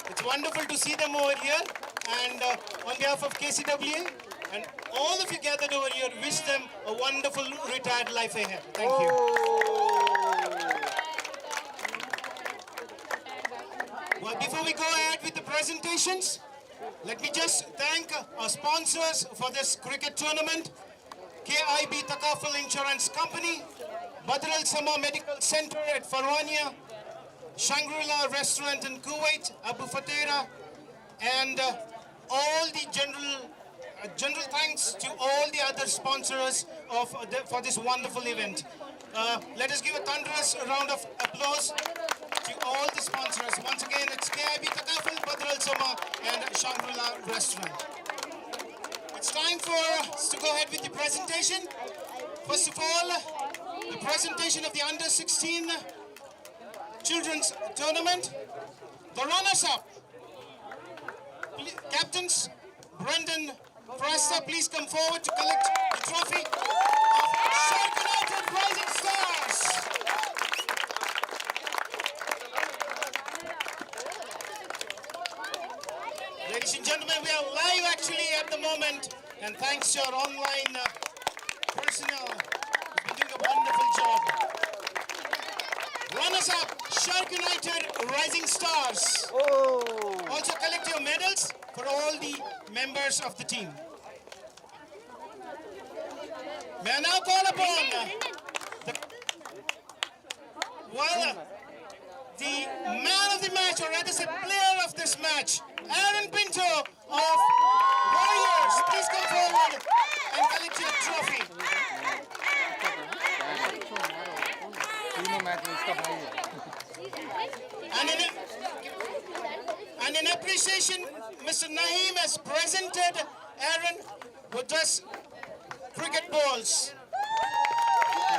it's wonderful to see them over here, and on behalf of KCWA and all of you gathered over here, wish them a wonderful retired life ahead. Thank you. Well, before we go ahead with the presentations, let me just thank our sponsors for this cricket tournament: KIB Takaful Insurance Company, Badr Al Sama Medical Center at Farwania, Shangri-La Restaurant in Kuwait, Abu Fatera, and all the general thanks to all the other sponsors for this wonderful event. Let us give a thunderous round of applause to all the sponsors. Once again, it's KIB Takaful, Badr Al Sama, and Shangri-La Restaurant. It's time for us to go ahead with the presentation. First of all, the presentation of the Under-16 Children's Tournament. The runners-up, Captains Brendan Presta, please come forward to collect the trophy of Shark United Rising Stars. Ladies and gentlemen, we are live actually at the moment, and thanks to our online personnel who's been doing a wonderful job. Runners up, Shark United Rising Stars. Also collect your medals for all the members of the team. May I now call upon the man of the match, or rather say player of this match, Aaron Pinto of Warriors. Please come forward and collect your trophy. And in appreciation, Mr. Naheem has presented Aaron with this cricket balls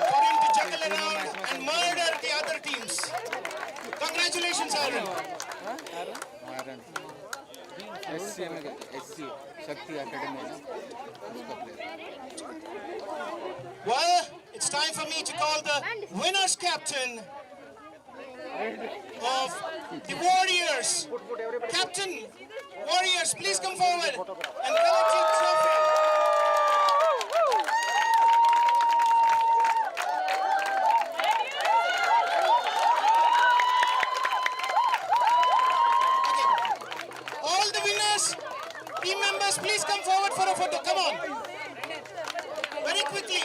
for him to juggle around and murder the other teams. Congratulations, Aaron. Well, it's time for me to call the winner's captain of the Warriors. Captain, Warriors, please come forward and collect your trophy. Team members, please come forward for a photo. Come on. Very quickly.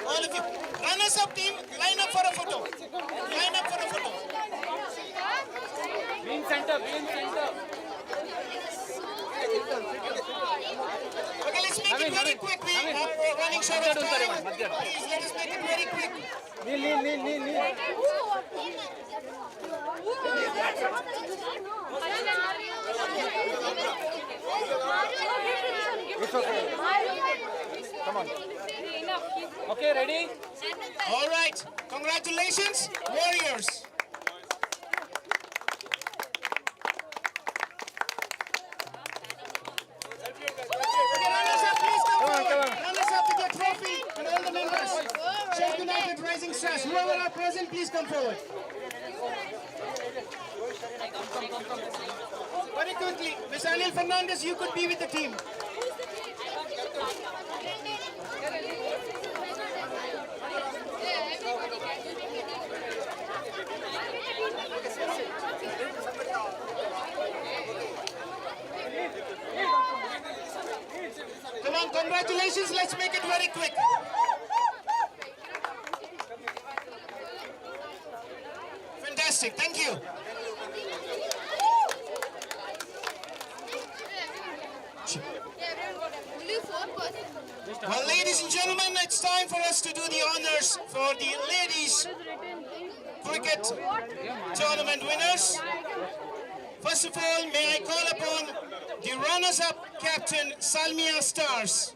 All of you. Runners up team, line up for a photo. Line up for a photo. Green center, green center. Okay, let's make it very quick. We are running short of time. Please, let us make it very quick. Kneel. It's okay. Come on. Okay, ready? All right. Congratulations, Warriors. Runners up with your trophy and all the members. Shark United Rising Stars. Whoever are present, please come forward. Very quickly, Ms. Anil Fernandez, you could be with the team. Come on, congratulations. Let's make it very quick. Fantastic. Thank you. Well, ladies and gentlemen, it's time for us to do the honors for the ladies cricket tournament winners. First of all, may I call upon the runners-up captain, Salmia Stars.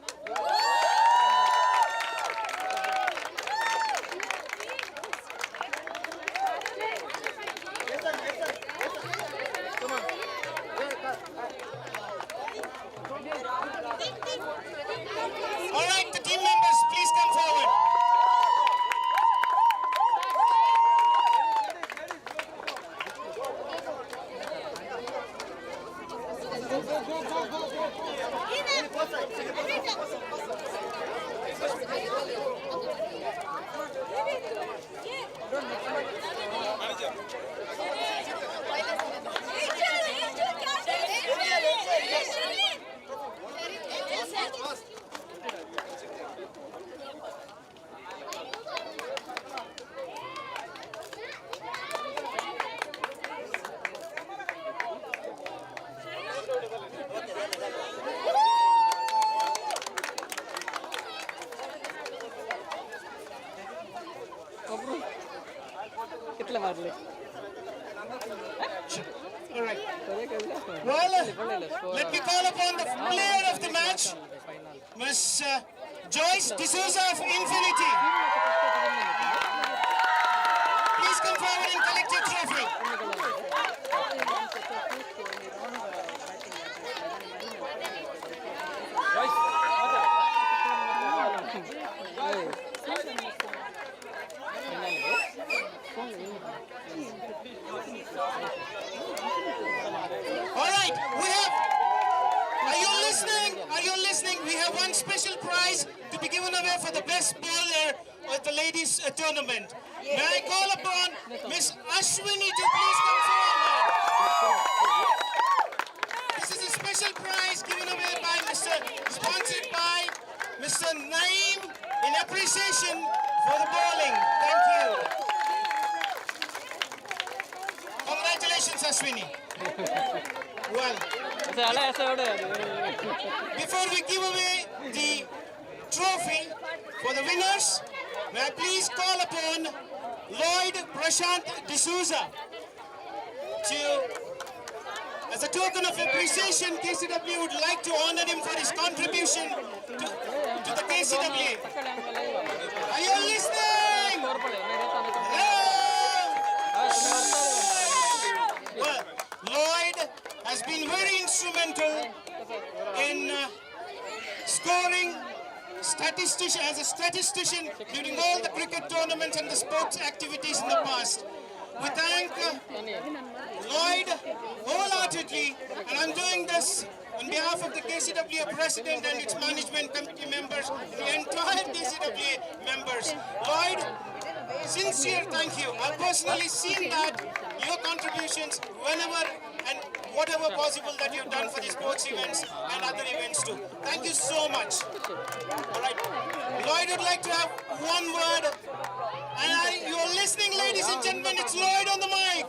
All right, the team members, please come forward. कितने मार ले All right. Well, let me call upon the player of the match, Miss Joyce D'Souza of Infinity. Please come forward and collect your trophy. Joyce, All right, are you listening? Are you listening? We have one special prize to be given away for the best bowler at the ladies tournament. May I call upon Miss Ashwini to please come forward? This is a special prize given away by sponsored by Mr. Naeem in appreciation for the bowling. Thank you. Congratulations, Ashwini. Well, before we give away the trophy for the winners, may I please call upon Lloyd Prashant D'Souza as a token of appreciation. KCWA would like to honor him for his contribution to the KCWA. Are you listening? Well, Lloyd has been very instrumental in scoring as a statistician during all the cricket tournaments and the sports activities in the past. We thank Lloyd wholeheartedly, and I'm doing this on behalf of the KCWA President and its management committee members, the entire KCWA members. Lloyd, sincere thank you. I've personally seen that your contributions whenever and whatever possible that you've done for the sports events and other events too. Thank you so much. All right, Lloyd would like to have one word. And you're listening, ladies and gentlemen, it's Lloyd on the mic.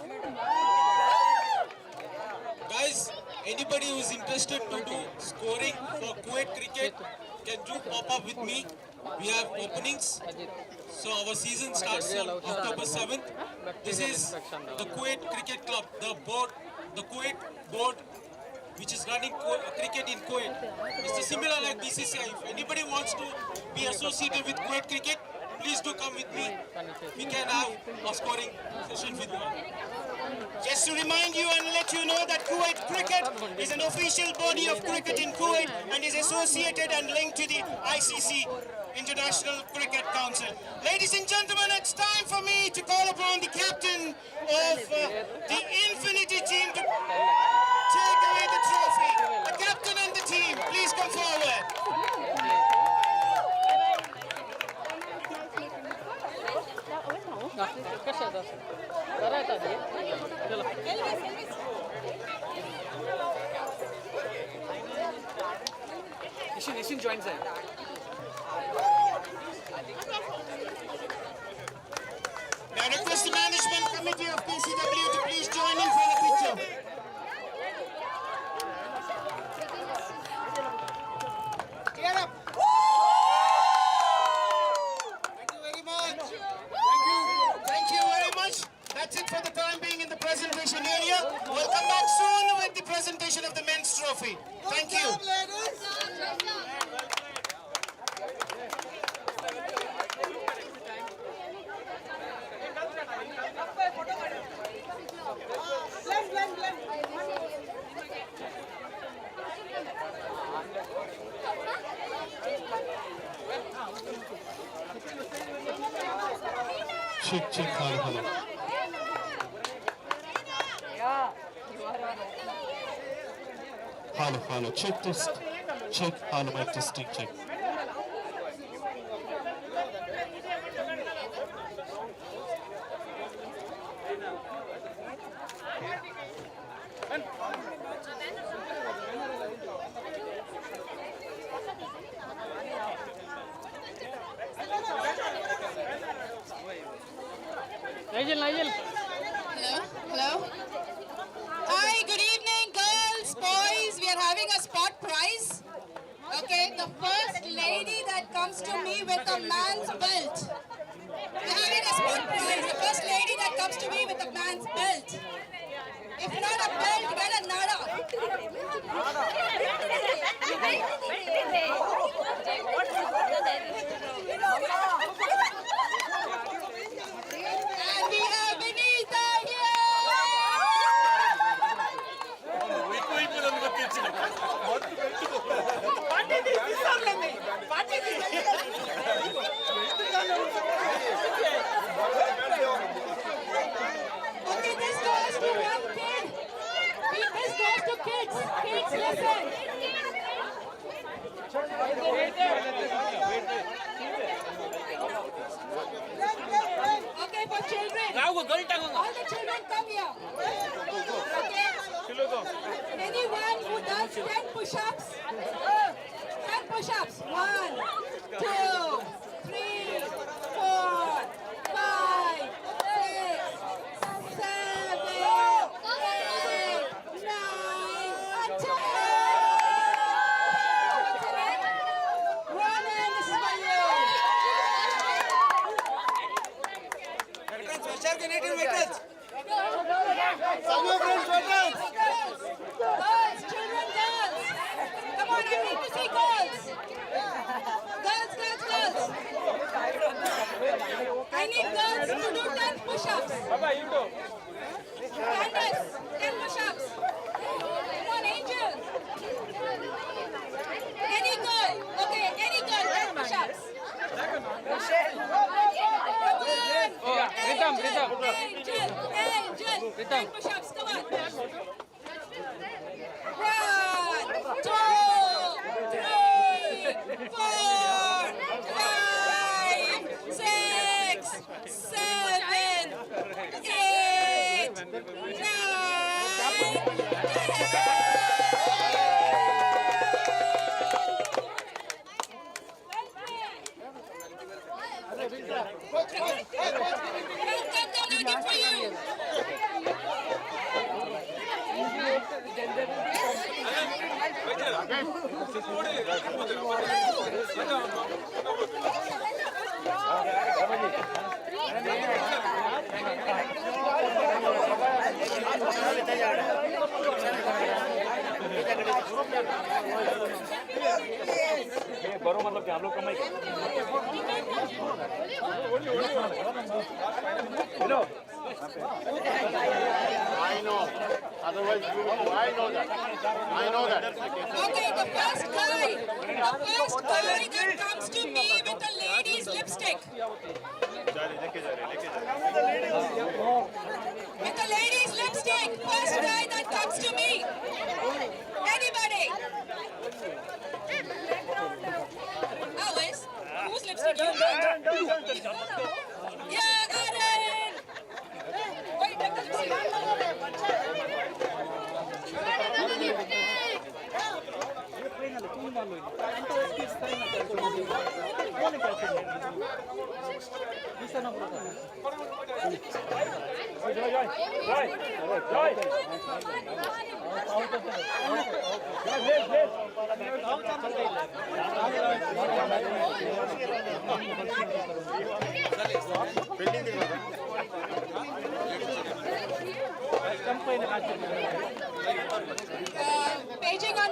Guys, anybody who is interested to do scoring for Kuwait cricket can do pop up with me. We have openings. So our season starts on October 7th. This is the Kuwait Cricket Club, the Kuwait board which is running cricket in Kuwait. It's similar like BCCI. If anybody wants to be associated with Kuwait cricket, please do come with me. We can have a scoring session with you. Just to remind you and let you know that Kuwait Cricket is an official body of cricket in Kuwait and is associated and linked to the ICC, International Cricket Council. Ladies and gentlemen, it's time for me to call upon the captain of the Infinity team to take away the trophy. The captain and the team, please come forward. Ishin joins it. I request the management committee of KCWA to please join in for the picture. Clear up. Thank you very much. Thank you very much. That's it for the time being in the presentation area. We'll come back soon with the presentation of the men's trophy. Thank you. Check, hello. Hello, check test. Check, hello, mic testing, check. Nigel. Hello. Hi, good evening, girls, boys. We are having a spot prize. Okay, the first lady that comes to me with a man's belt. We're having a spot prize. The first lady that comes to me with a man's belt. If not a belt, then a nada. And we have Vinita here. push-ups? 10 push-ups. 1, 2, 3, 4, 5, 6, 7, 8, 9, and 10. Ronan, this is for you. Girls, children, girls. Come on, I need to see girls. Girls, girls, girls. I need girls to do 10 push-ups. Candace, 10 push-ups. Come on, Angel. Any girl. Okay, any girl, 10 push-ups. Come on. Rhythm. Angel, 10 push-ups. Come on. 1, 2, 3, 4, 5, 6, 7, 8, 9, 10. बरो मतलब कि हम लोग कमाई hello I know. Otherwise, I know that. Okay, the first guy that comes to me with a lady's lipstick. With a lady's lipstick, first guy that comes to me. Anybody? Always. Whose lipstick you want? Yeah, Aaron. Wait, take the lipstick. Paging on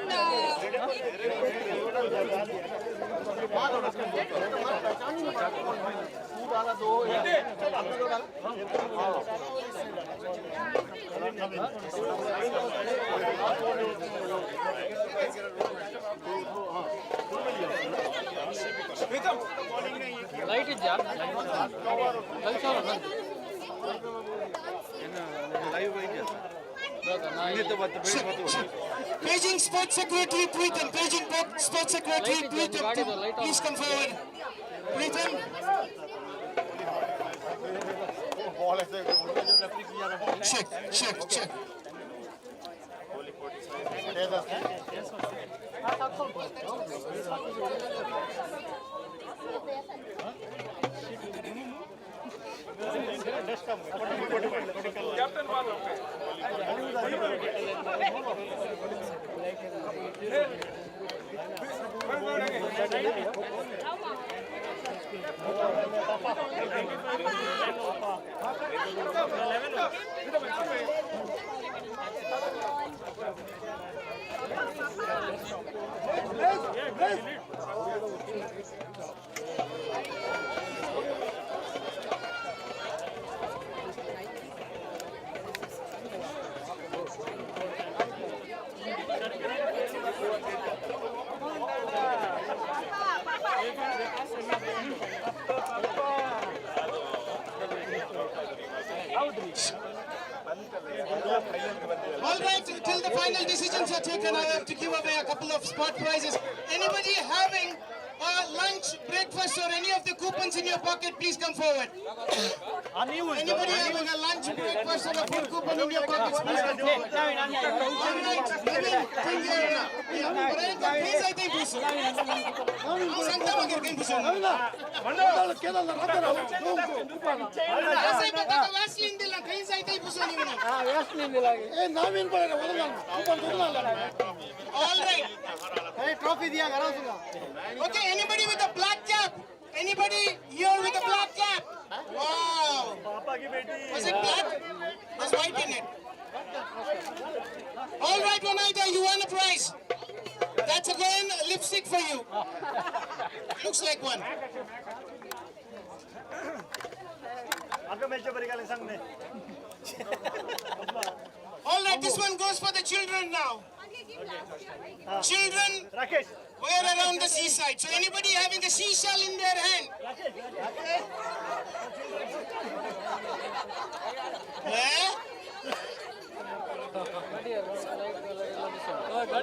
Light is job. Paging Sports Secretary Preetham. Paging Sports Secretary Preetham. Please come forward. Preetham. Check. All right, till the final decisions are taken, I have to give away a couple of spot prizes. Anybody having lunch, breakfast, or any of the coupons in your pocket, please come forward. Anybody having a lunch, breakfast, or a food coupon in your pockets, please come forward. All right, please, I think, all right. Okay, anybody with a black cap? Anybody here with a black cap? Wow. Was it black? There's white in it. All right, Juanita, you won a prize. That's again a lipstick for you. Looks like one. All right, this one goes for the children now. Children were around the seaside. So anybody having a seashell in their hand? Yeah?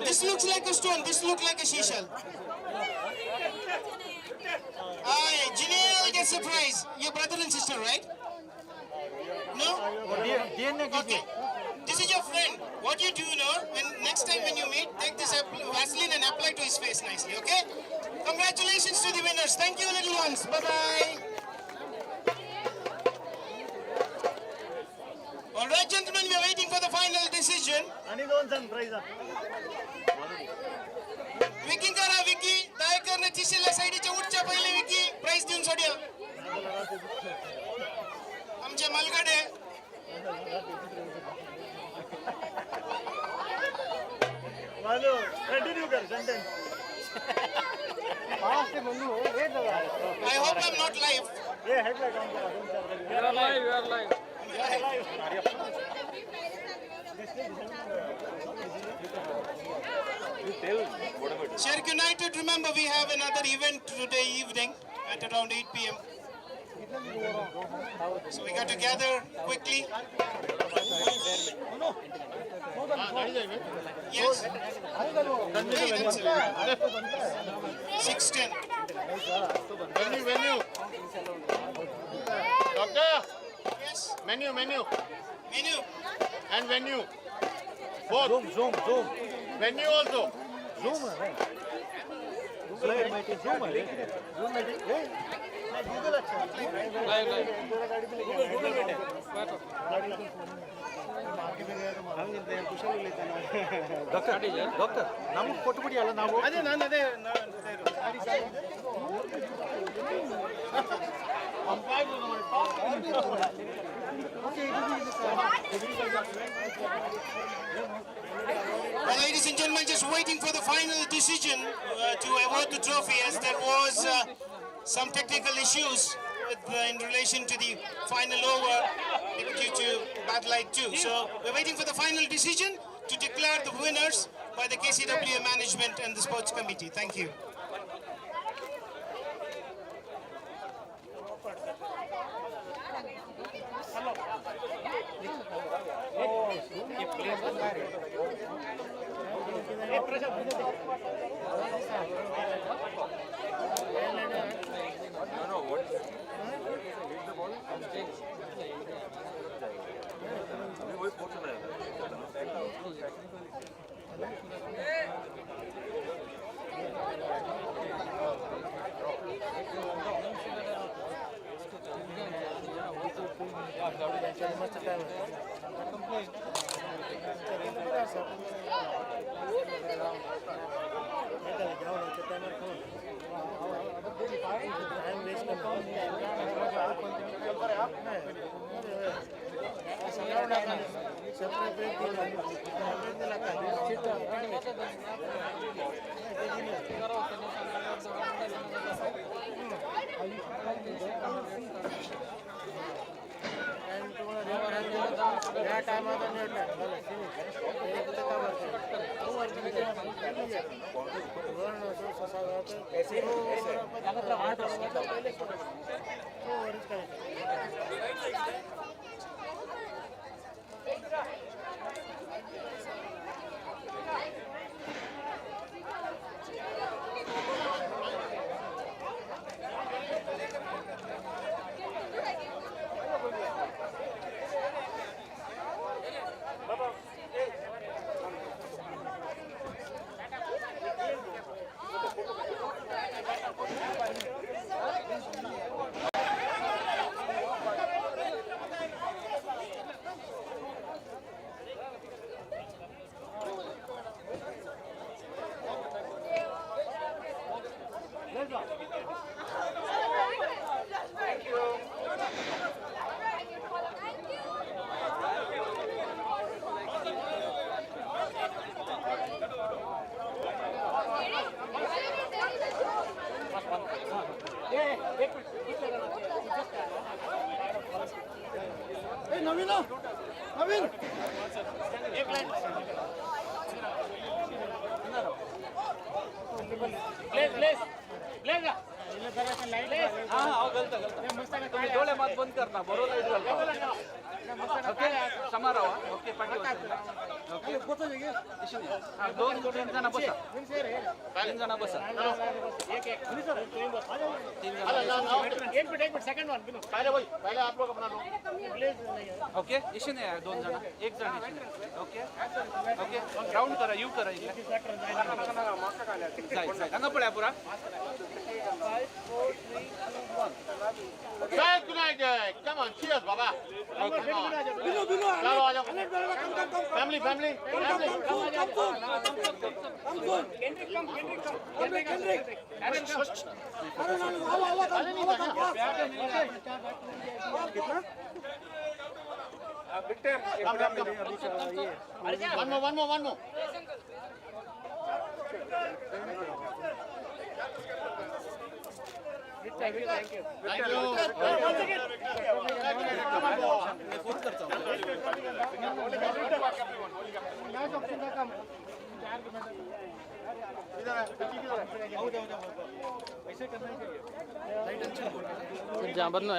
This looks like a stone. This looks like a seashell. Janelle gets a prize. Your brother and sister, right? No? Okay. This is your friend. What you do now, next time when you meet, take this Vaseline and apply to his face nicely, okay? Congratulations to the winners. Thank you, little ones. Bye-bye. All right, gentlemen, we are waiting for the final decision. Vicky kara Vicky, daikar na chisela side cha utcha paile Vicky, prize deun sodia. Amche malgade. Continue कर sentence. I hope I'm not live. ये headlight on करा. We are live. We are live. Sheriff United, remember we have another event today evening at around 8 p.m. So we got to gather quickly. Yes. 6:10. Venue. Doctor. Yes. Menu. Menu. And venue. Both. Zoom. Venue also. Zoom. Doctor ನಮಗೆ ಕೊಟ್ಬಿಡಿ ಅಲ್ಲ ನಾವು ಅದೇ ನಾನು ಅದೇ Well, ladies and gentlemen, just waiting for the final decision to award the trophy, as there was some technical issues in relation to the final over due to bad light too. So we're waiting for the final decision to declare the winners by the KCWA management and the sports committee. Thank you. एक line place हां हां गलत तुम्ही डोळे मात बंद करना बरोबर लाईट घालता ओके समोर राहा ओके पाठी ओके हां दोन तीन जण बसा तीन जण बसा एक तीन जण एक मिनट सेकंड वन पहले भाई पहले आप लोग अपना लो प्लीज ओके इशू नाही आहे दोन जण एक जण इशू नाही ओके ओके राऊंड करा यू करा इकडे जाय अंगा पड्या पुरा 5 4 3 2 1 United come on cheers baba चलो आ जाओ family family one more Thank you. जहाँ बदलो